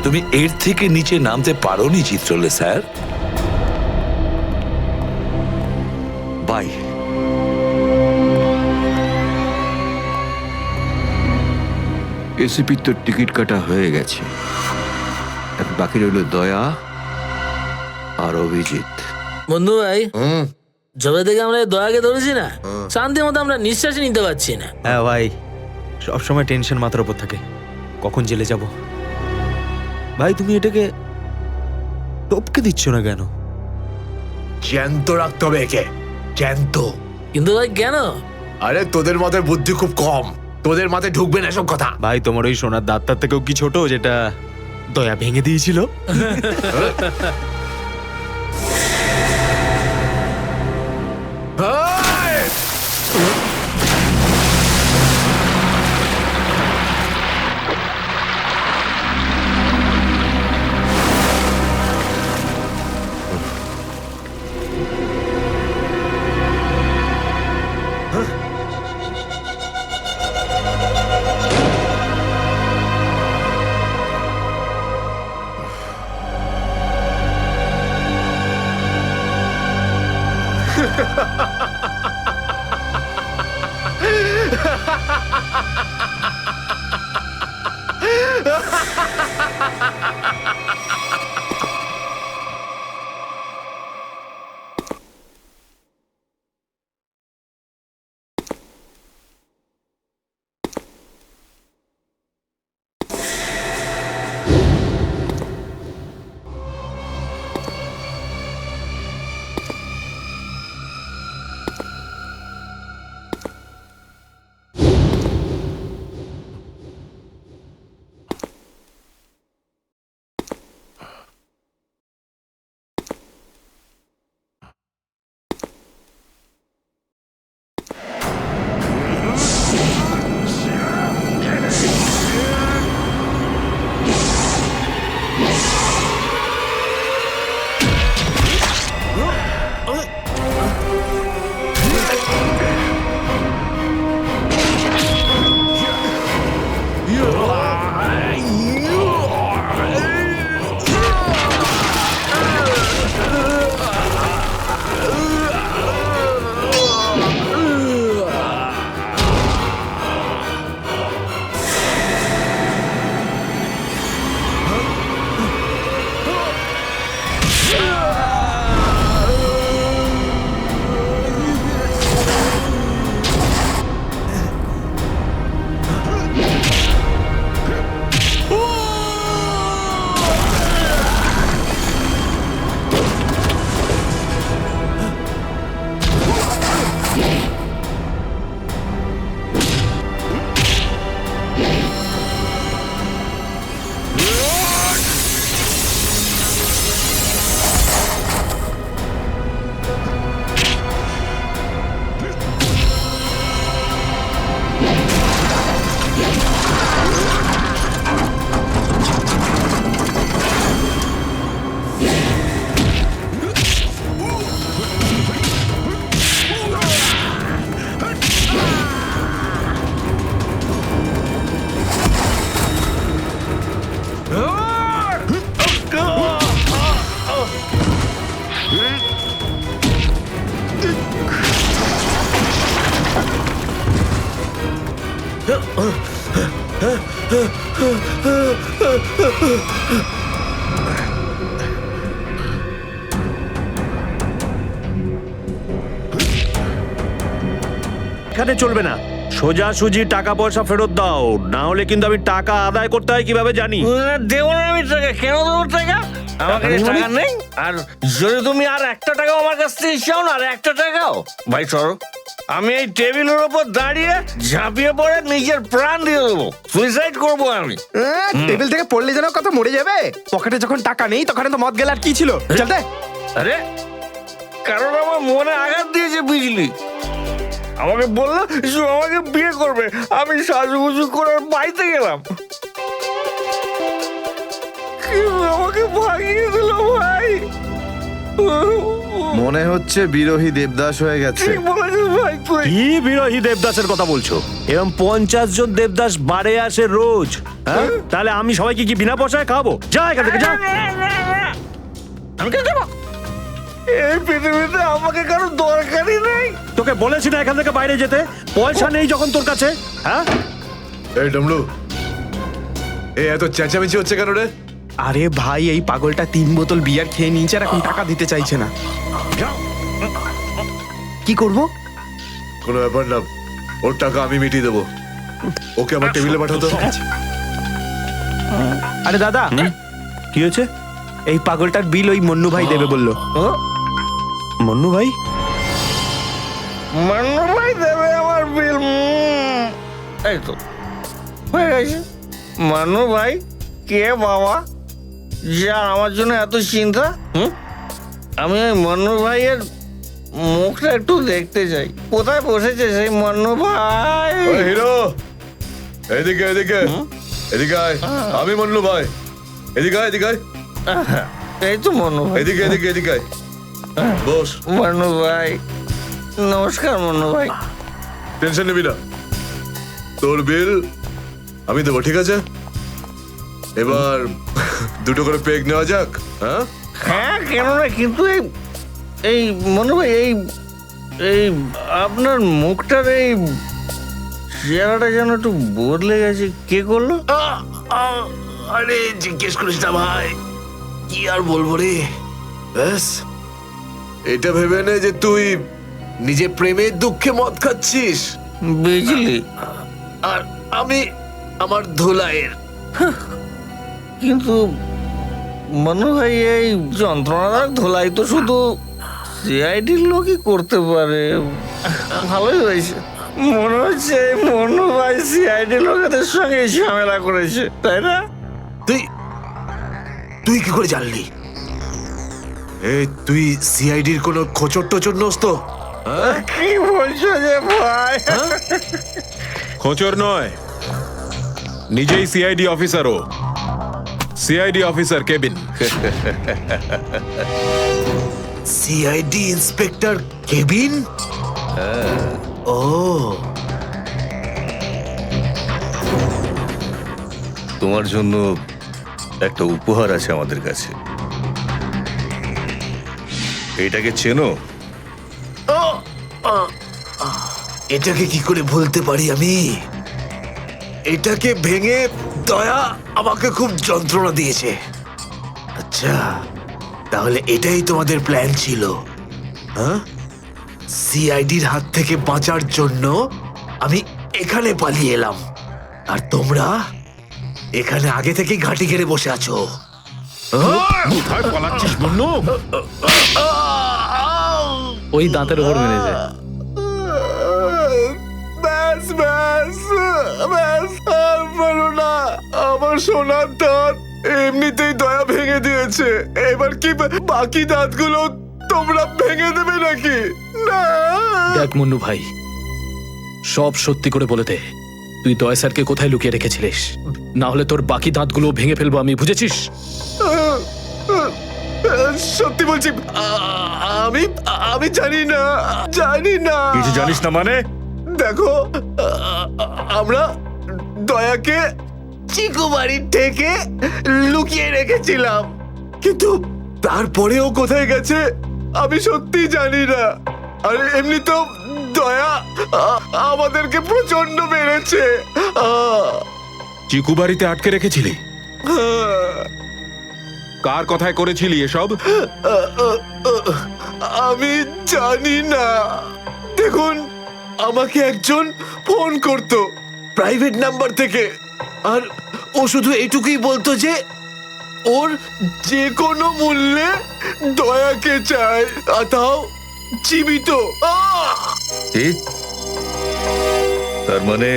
তুমি এর থেকে নিচে নামতে পারোনি চিত্রলে স্যার। বাই। এসিপির তো টিকিট কাটা হয়ে গেছে, এখন বাকি রইল দয়া আর অভিজিৎ। বন্ধু ভাই, যবে থেকে আমরা এই দয়াকে ধরেছি না, শান্তি মতো আমরা নিঃশ্বাসই নিতে পারছি না। হ্যাঁ ভাই, সবসময় টেনশন মাথার উপর থাকে, কখন জেলে যাব। ভাই তুমি এটাকে টপকে দিচ্ছ না কেন? জ্যান্ত রাখতে হবে একে, জ্যান্ত। কিন্তু ভাই কেন? আরে তোদের মাথায় বুদ্ধি খুব কম, তোদের মাথায় ঢুকবে না এসব কথা। ভাই তোমার ওই সোনার দাঁতটার থেকেও কি ছোট যেটা দয়া ভেঙে দিয়েছিল? এখানে চলবে না, সোজাসুজি টাকা পয়সা ফেরত দাও, না হলে কিন্তু আমি টাকা আদায় করতে হয় কিভাবে জানি। দেবো না আমি টাকা, কেন দেবো টাকা? আমার কাছে টাকা নেই। আর যদি তুমি আর একটা টাকাও আমার কাছ থেকে চাও না, আর একটা টাকাও, ভাই সরো, আমি এই টেবিলের উপর দাঁড়িয়ে ঝাঁপিয়ে পড়ে নিজের প্রাণ দিয়ে দেবো, সুইসাইড করবো আমি। টেবিল থেকে পড়লে যেন কত মরে যাবে। পকেটে যখন টাকা নেই তখন তো মদ গেলে আর কি ছিল। চল দে। আরে কারণ আমার মনে আঘাত দিয়েছে বিজলি, আমাকে বললো যে আমাকে বিয়ে করবে, আমি সাজুগুজু করে বাড়িতে গেলাম, কিন্তু আমাকে ভাগিয়ে দিল ভাই। মনে হচ্ছে বিরোহী দেবদাস হয়ে গেছে। ঠিক বলেছিস ভাই তুই। কি বিরোহী দেবদাসের কথা বলছো? এরকম 50 জন দেবদাস বাড়ে আসে রোজ, হ্যাঁ? তাহলে আমি সবাইকে কি বিনা পয়সায় খাবো? যা এখান থেকে যা। আমি কে দেবো? এই পৃথিবীতে আমাকে কারো দরকারই নেই। তোকে বলেছি না এখান থেকে বাইরে যেতে? পয়সা নেই যখন তোর কাছে, হ্যাঁ? এই ডমরু, এই এত চেঁচামেচি হচ্ছে কেন রে? আরে ভাই, এই পাগলটা 3 বোতল বিয়ার খেয়ে নিয়েছে আর এখন টাকা দিতে চাইছে না। কি করব? কোনো ব্যাপার না, ওর টাকা আমি মিটিয়ে দেবো। ওকে আমার টেবিলে পাঠাতো। আরে দাদা, কি হয়েছে? এই পাগলটার বিল ওই মন্নু ভাই দেবে বললো। মন্নু ভাই? মান্নু ভাই দেবে আমার বিল? এই তো হয়ে গেছে। মান্নু ভাই কে বাবা, যা আমার জন্য এত চিন্তা? আমি ওই মান্নু ভাইয়ের মুখটা একটু দেখতে চাই। কোথায় বসেছে সেই মান্নু ভাই? ওই হিরো, এদিকে এদিকে এদিকে আয়। আমি মন্নু ভাই, এদিকে আয়, এদিকে আয়। এই তো মান্নু ভাই। এদিকে এদিকে এদিকে আয়, বস। মান্নু ভাই নমস্কার। মান্নু ভাই টেনশন নিবি না, তোর বিল আমি দেবো, ঠিক আছে? এবার দুটো করে পেগ নেওয়া যাক। হ্যাঁ হ্যাঁ, কেন না, কিন্তু এই মনে ভাই এই এই আপনার মুখটার এই চেহারাটা যেন একটু বদলে গেছে। কে করলো? আরে জিজ্ঞেস করিস না ভাই, কি আর বলবো রে। ব্যাস, এটা ভেবে নে যে তুই নিজে প্রেমের দুঃখে মদ খাচ্ছিস, বিজলি, আর আমি আমার ধুলাইয়ের। কিন্তু মনে হয় এই যন্ত্রণাদায়ক ধোলাই তো শুধু সিআইডির লোকই করতে পারে। ভালোই হয়েছে, মনে হচ্ছে মনু ভাই সিআইডি লোকেদের সঙ্গে ঝামেলা করেছে, তাই না? তুই তুই কি করে জানলি? এই তুই সিআইডির কোনো খোঁচর টোচর নোস তো? কি বলছো যে ভাই? খোঁচর নয়, নিজেই সিআইডি অফিসারও। CID officer cabin. CID inspector cabin? ও, তোমার জন্য একটা উপহার আছে আমাদের কাছে। এটাকে চেনো? এটাকে কি করে ভুলতে পারি আমি? এটাকে ভেঙে দয়া আমাকে খুব যন্ত্রণা দিয়েছে। আচ্ছা, তাহলে এটাই তোমাদের প্ল্যান ছিল, হ্যাঁ? সিআইডির হাত থেকে বাঁচার জন্য আমি এখানে পালিয়ে এলাম, আর তোমরা এখানে আগে থেকেই ঘাঁটি ঘেরে বসে আছো। কোথায় পালাচ্ছিস বন্নু? ওই দাঁতের ওপর মেরেছে। ব্যাস ব্যাস ব্যাস, আর পারো না। আমার সোনার দাঁত এমনিতেই দয়া ভেঙে দিয়েছে, এবার কি বাকি দাঁতগুলো তোমরা ভেঙে দেবে নাকি? না। দেখ মুন্নু ভাই, সব সত্যি করে বলে দে, তুই দয়া স্যারকে কোথায় লুকিয়ে রেখেছিলিস? না হলে তোর বাকি দাঁতগুলো ভেঙে ফেলবো আমি, বুঝেছিস? সত্যি বলছি, আমি আমি জানি না, জানি না। কিছু জানিস না মানে? দেখো, আমরা দয়াকে চিকু বাড়ির থেকে লুকিয়ে রেখেছিলাম, কিন্তু তারপরেও কোথায় গেছে আমি সত্যি জানি না। আর এমনি তো দয়া আমাদেরকে প্রচন্ড মেরেছে। চিকু বাড়িতে আটকে রেখেছিলি? কার কথায় করেছিলি এসব? আমি জানি না। দেখুন, আমাকে একজন ফোন করতো প্রাইভেট নাম্বার থেকে, আর ও শুধু এইটুকুই বলতো যে ওর যে কোনো মূল্যে দয়াকে চায়, আর তাও জীবিত। ঠিক, তার মানে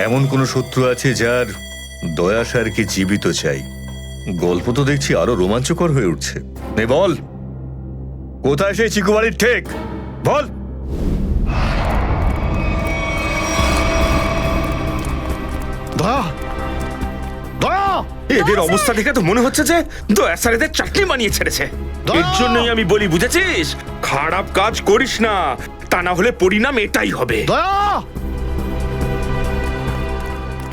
এমন কোন শত্রু আছে যার দয়া স্যারকে জীবিত চাই। গল্প তো দেখছি আরো রোমাঞ্চকর হয়ে উঠছে। নে বল, কোথায় সেই চিকু বাড়ির ঠেক, বল। দয়া, দয়া, এদের অবস্থা দেখে তো মনে হচ্ছে যে দয়া স্যার এদের চাটনি বানিয়ে ছেড়েছে। এর জন্যই আমি বলি, বুঝেছিস, খারাপ কাজ করিস না, তা না হলে পরিণাম এটাই হবে। দয়া,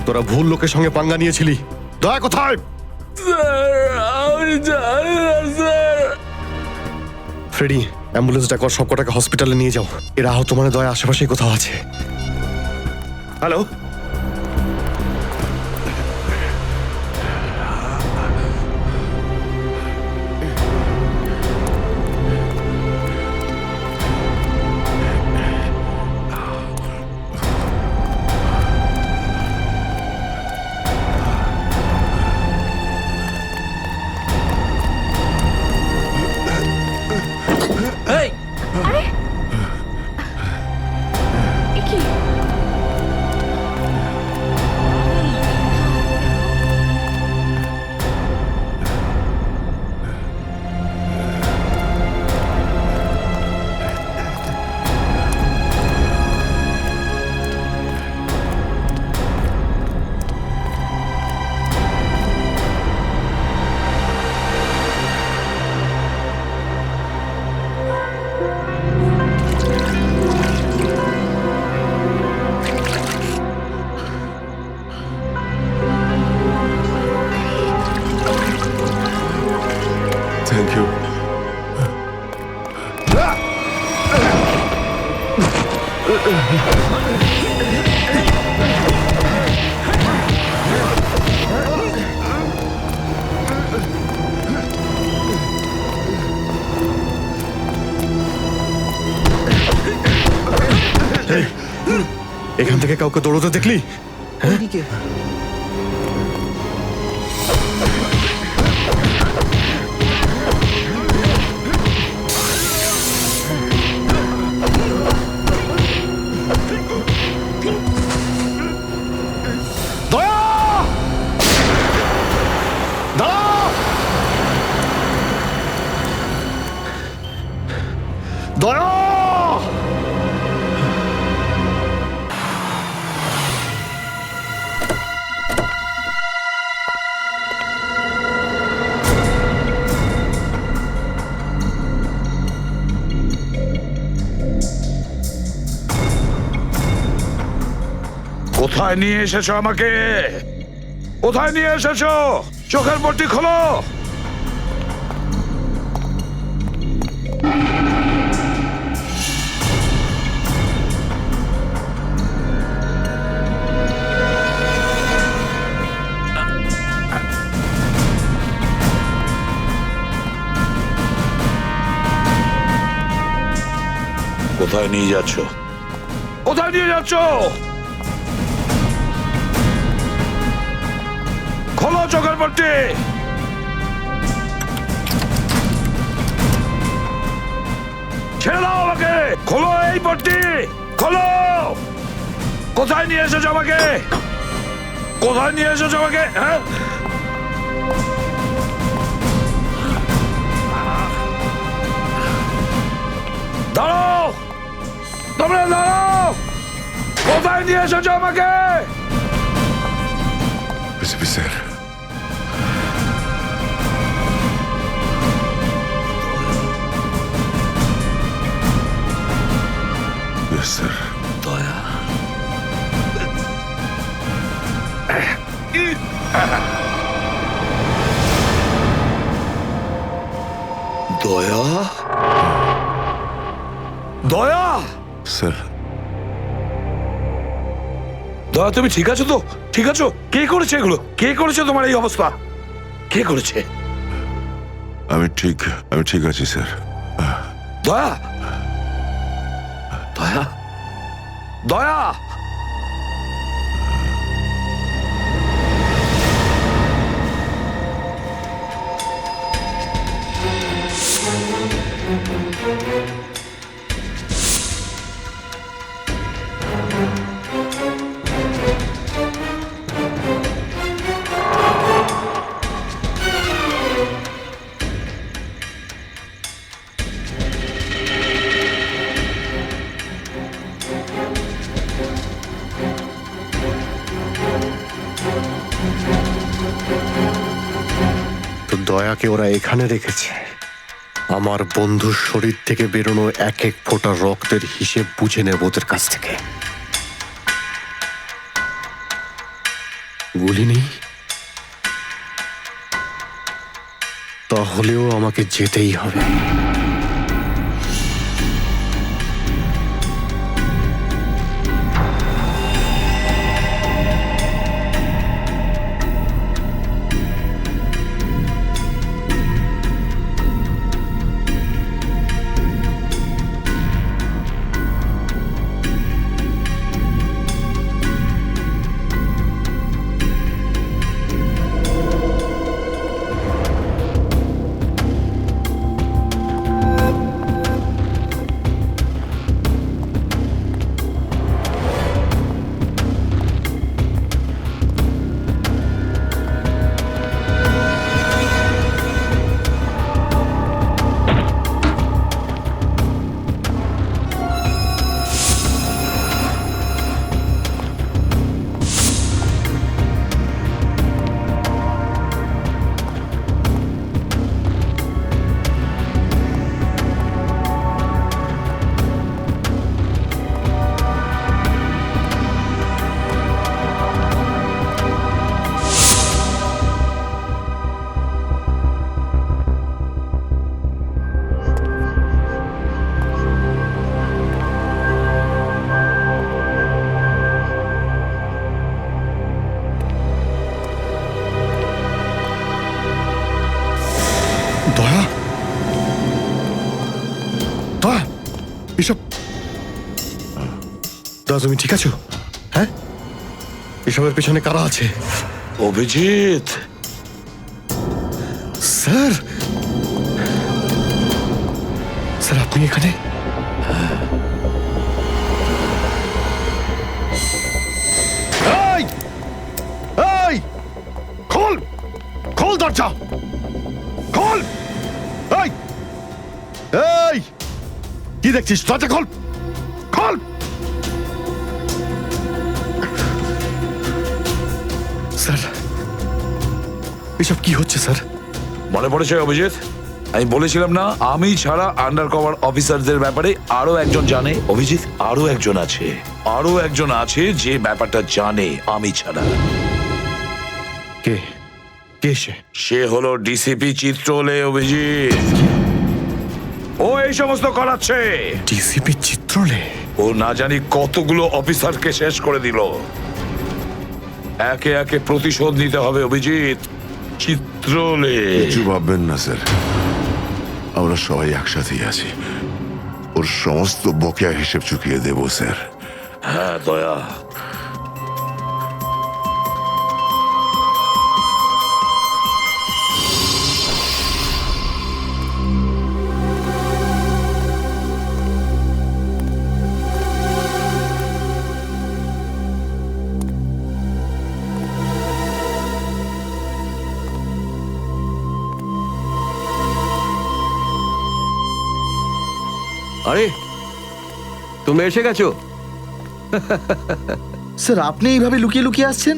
তোরা ভুল লোকের সঙ্গে পাঙ্গা নিয়েছিলি। দয়া কোথায়? ফ্রেডি, অ্যাম্বুলেন্স ডাকো, সব কটাকে হসপিটালে নিয়ে যাও। এরা আহত মানে দয়া আশেপাশেই কোথাও আছে। Hello, thank you. এখান থেকে কাউকে দৌড়তে দেখলি? দয়া, কোথায় নিয়ে এসেছো আমাকে? কোথায় নিয়ে এসেছো? চোখের পট্টি খোলো। কোথায় নিয়ে যাচ্ছ? কোথায় নিয়ে যাচ্ছ? খোলো চোখের পট্টি। ছেড়ে দাও আমাকে। খোলো এই পট্টি, খোলো। কোথায় নিয়ে এসেছো আমাকে? কোথায় নিয়ে এসেছো আমাকে? হ্যাঁ, দাঁড়াও, তোমরা দাঁড়াও। কোথায় নিয়ে এসেছো আমাকে? SP sir, sir. দয়া, দয়া, দয়া। স্যার, দয়া, তুমি ঠিক আছো তো? ঠিক আছো? কে করেছে এগুলো? কে করেছে তোমার এই অবস্থা? কে করেছে? আমি ঠিক আছি স্যার। দয়া, দয়া, দয়া, তো দয়াকে ওরা এখানে রেখেছে আমার বন্ধুর শরীর থেকে বেরোনো এক এক ফোঁটা রক্তের হিসেব বুঝে নেব ওদের কাছ থেকে। গুলি নেই, তাহলেও আমাকে যেতেই হবে। দয়া, দয়া, এসব দাদা তুমি ঠিক আছো? হ্যাঁ, এসবের পেছনে কারা আছে? অভিজিৎ, স্যার, স্যার আপনি এখানে? এই, এই, খোল, খোল দরজা, খোল! এই, এই, কি দেখছিস? দরজা খোল, খোল! স্যার, এসব কি হচ্ছে স্যার? মনে পড়েছে অভিজিৎ, আমি বলেছিলাম না আমি ছাড়া আন্ডার কভার অফিসারদের ব্যাপারে আরো একজন জানে। অভিজিৎ, আরো একজন আছে, আরো একজন আছে যে ব্যাপারটা জানে আমি ছাড়া। কে? কে সে? সে হলো ডিসিপি চিত্রলে। অভিজিৎ, ও এই সমস্ত করাচ্ছে। ডিসিপি চিত্রলে? ও না জানি কতগুলো অফিসারকে শেষ করে দিল। একে একে প্রতিশোধ নিতে হবে অভিজিৎ। চিত্রলে। কিছু ভাববেন না স্যার, আমরা সবাই একসাথেই আছি। ওর সমস্ত বকেয়া হিসেব চুকিয়ে দেব স্যার। হ্যাঁ দয়া, আরে তুমি এসে গেছো? স্যার আপনি এইভাবে লুকিয়ে লুকিয়ে আসছেন?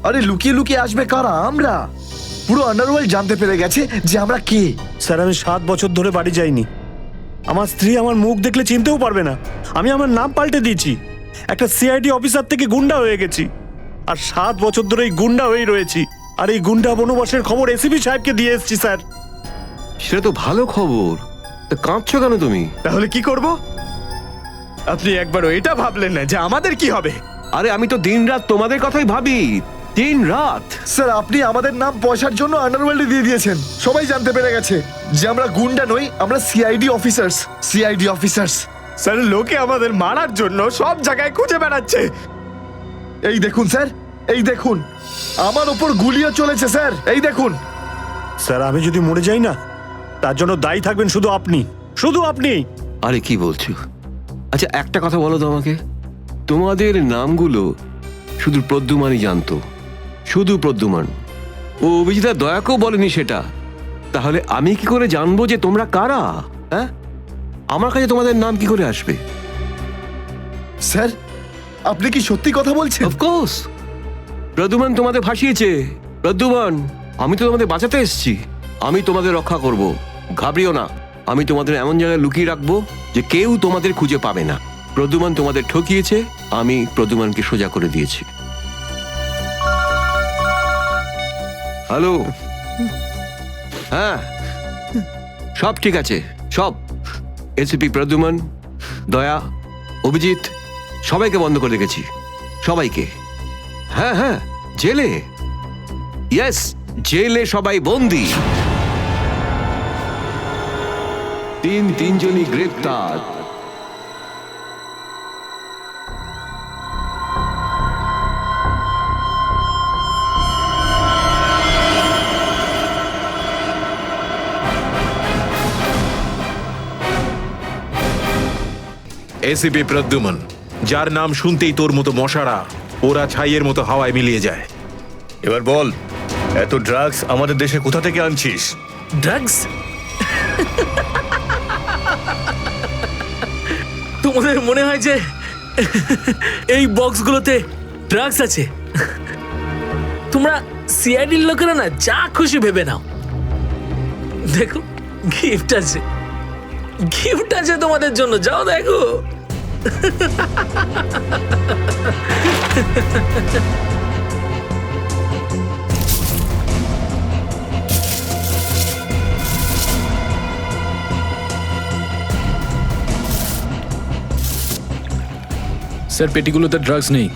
আরে লুকিয়ে লুকিয়ে আসবে কারা? আমরা। পুরো আন্ডারওয়ার্ল্ড জানতে পেরে গেছে যে আমরা কে। স্যার আমি 7 বছর ধরে বাড়ি যাইনি। আমার স্ত্রী আমার মুখ দেখলে চিনতেও পারবে না। আমি আমার নাম পাল্টে দিয়েছি, একটা সিআইডি অফিসার থেকে গুন্ডা হয়ে গেছি। আর 7 বছর ধরে এই গুন্ডা হয়েই রয়েছি। আর এই গুন্ডা বনবাসের খবর এসিপি সাহেবকে দিয়ে এসেছি স্যার। সেটা তো ভালো খবর, তা কাঁদছো কেন তুমি? তাহলে কি করব? আপনি একবারও এটা ভাবলেন না যে আমাদের কি হবে? আরে আমি তো দিনরাত তোমাদের কথাই ভাবি, দিনরাত। স্যার আপনি আমাদের নাম পয়সার জন্য আন্ডারওয়ার্ল্ডে দিয়ে দিয়েছেন। সবাই জানতে পেরে গেছে যে আমরা গুন্ডা নই, আমরা CID officers. CID officers. Sir লোকে আমাদের মারার জন্য সব জায়গায় খুঁজে বেড়াচ্ছে। এই দেখুন স্যার, এই দেখুন, আমার ওপর গুলিও চলেছে স্যার, এই দেখুন। স্যার আমি যদি মরে যাই না, তার জন্য দায়ী থাকবেন শুধু আপনি, শুধু আপনি। আরে কি বলছো? আচ্ছা একটা কথা বলো তো আমাকে, তোমাদের নামগুলো শুধু প্রদ্যুমানই জানতো, শুধু প্রদ্যুমান। ও অভিজিৎ আর দয়াকেও বলেনি সেটা। তাহলে আমি কি করে জানবো যে তোমরা কারা? হ্যাঁ, আমার কাছে তোমাদের নাম কি করে আসবে? স্যার আপনি কি সত্যি কথা বলছেন? অফকোর্স, প্রদ্যুমান তোমাদের ভাসিয়েছে। প্রদ্যুমান, আমি তো তোমাদের বাঁচাতে এসেছি। আমি তোমাদের রক্ষা করব, ঘাবড়িও না। আমি তোমাদের এমন জায়গায় লুকিয়ে রাখবো যে কেউ তোমাদের খুঁজে পাবে না। প্রদ্যুমান তোমাদের ঠকিয়েছে, আমি প্রদ্যুমানকে সোজা করে দিয়েছি। হ্যালো, হ্যাঁ সব ঠিক আছে, সব। এসিপি প্রদ্যুমান, দয়া, অভিজিৎ সবাইকে বন্ধ করে রেখেছি, সবাইকে। হ্যাঁ হ্যাঁ, জেলে, ইয়েস, জেলে সবাই বন্দি। তিনজনই গ্রেপ্তার। এসিপি প্রদ্যুমন, যার নাম শুনতেই তোর মতো মশারা ওরা ছাইয়ের মতো হাওয়ায় মিলিয়ে যায়। এবার বল, এত ড্রাগস আমাদের দেশে কোথা থেকে আনছিস? ড্রাগস? তোমাদের মনে হয় যে এই বক্সগুলোতে ড্রাগস আছে? তোমরা সিআইডির লোকেরা না যা খুশি ভেবে নাও। দেখো, গিফট আছে, গিফট আছে তোমাদের জন্য, যাও দেখো। স্যার, পেটিগুলোতে ড্রাগস নেই,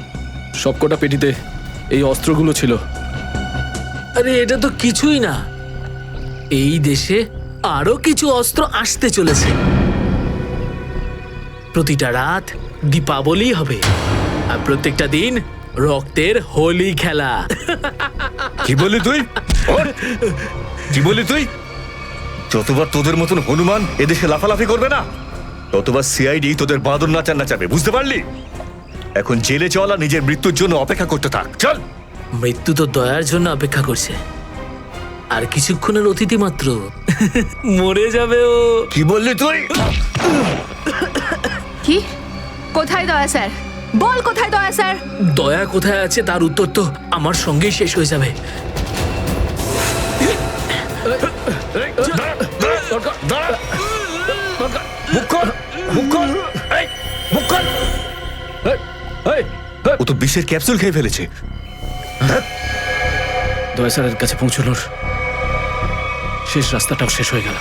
সবকটা পেটিতে এই অস্ত্রগুলো ছিল। আরে এটা তো কিছুই না, এই দেশে আরো কিছু অস্ত্র আসতে চলেছে। প্রতিটা রাত দীপাবলি হবে, আর প্রত্যেকটা দিন রক্তের হোলি খেলা। কি বললি তুই? কি বললি তুই? যতবার তোদের মতন হনুমান এদেশে লাফালাফি করবে না, ততবার সিআইডি তোদের বাঁদর নাচাবে, বুঝতে পারলি? এখন জেলে চল আর নিজের মৃত্যুর জন্য অপেক্ষা করতে থাক, চল। মৃত্যু তো দয়ার জন্য অপেক্ষা করছে, আর কিছুক্ষণের অতিথি মাত্র, মরে যাবে ও। কি বললি তুই? কি? কোথায় দয়া স্যার? বল কোথায় দয়া স্যার? দয়া কোথায় আছে তার উত্তর তো আমার সঙ্গেই শেষ হয়ে যাবে। ও তো বিষের ক্যাপসুল খেয়ে ফেলেছে। দয়া স্যারের কাছে পৌঁছানোর শেষ রাস্তাটাও শেষ হয়ে গেল।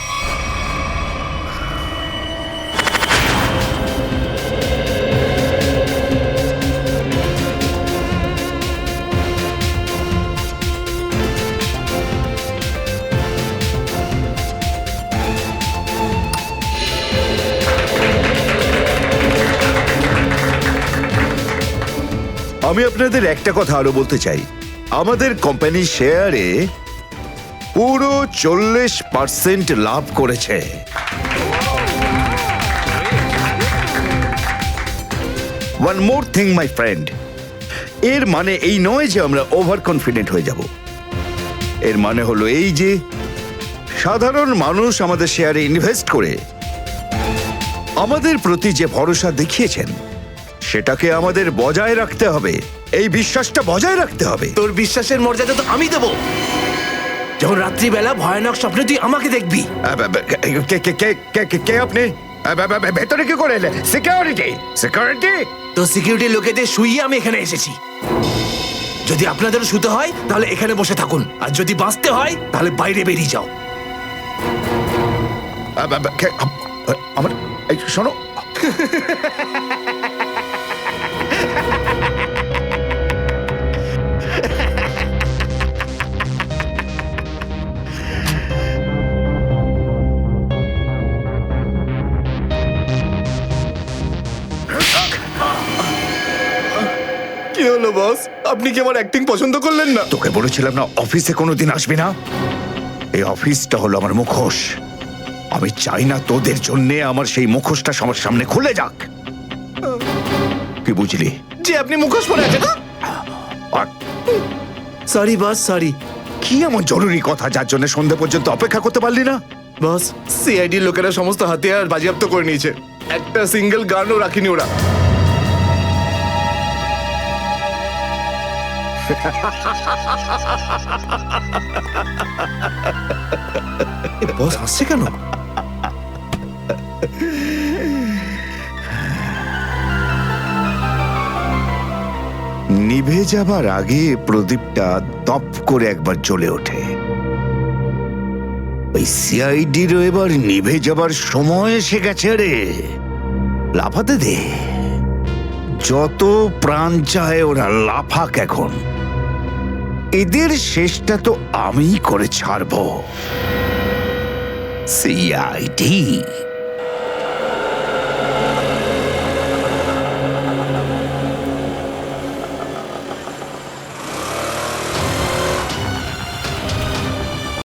আমি আপনাদের একটা কথা আরো বলতে চাই, আমাদের কোম্পানির শেয়ারে পুরো 40% লাভ করেছে। One more thing my friend, এর মানে এই নয় যে আমরা ওভার কনফিডেন্ট হয়ে যাব। এর মানে হলো এই যে সাধারণ মানুষ আমাদের শেয়ারে ইনভেস্ট করে আমাদের প্রতি যে ভরসা দেখিয়েছেন সেটাকে আমাদের বজায় রাখতে হবে। এই বিশ্বাসটা বজায় রাখতে হবে। তোর বিশ্বাসের মর্যাদা তো আমি দেবো যখন রাত্রিবেলা ভয়ানক স্বপ্নে তুই আমাকে দেখবি। কে আপনি? ভেতরে কি করে এলেন? সিকিউরিটি? সিকিউরিটি? তো সিকিউরিটি লোকেদের শুইয়ে আমি এখানে এসেছি। যদি আপনাদেরও শুতে হয় তাহলে এখানে বসে থাকুন, আর যদি বাঁচতে হয় তাহলে বাইরে বেরিয়ে যাও। আমার শোনো, কি হলো বস? আপনি কি আমার অ্যাক্টিং পছন্দ করলেন না? তোকে বলেছিলাম না অফিসে কোনোদিন আসবি না? এই অফিসটা হলো আমার মুখোশ। আমি চাই না তোদের জন্য আমার সেই মুখোশটা সবার সামনে খুলে যাক। কি বুঝলি? যে আপনি মুখোশ পরে আছেন। Sorry boss, sorry. কি এমন জরুরি কথা যার জন্য সন্ধ্যা পর্যন্ত অপেক্ষা করতে পারলি না? বস, সিআইডি লোকেরা সমস্ত হাতিয়ার বাজেয়াপ্ত করে নিয়েছে, একটা সিঙ্গেল গানও রাখিনি ওরা। বস হাসছে কেন? নিভে যাবার আগে প্রদীপটা তপ করে একবার জ্বলে ওঠে। ওই সিআইডিরও এবার নিভে যাবার সময় এসে গেছে রে। লাফাতে দে, যত প্রাণ চায় ওরা লাফাক এখন। এদের শেষটা তো আমিই করে ছাড়বো। সিআইডি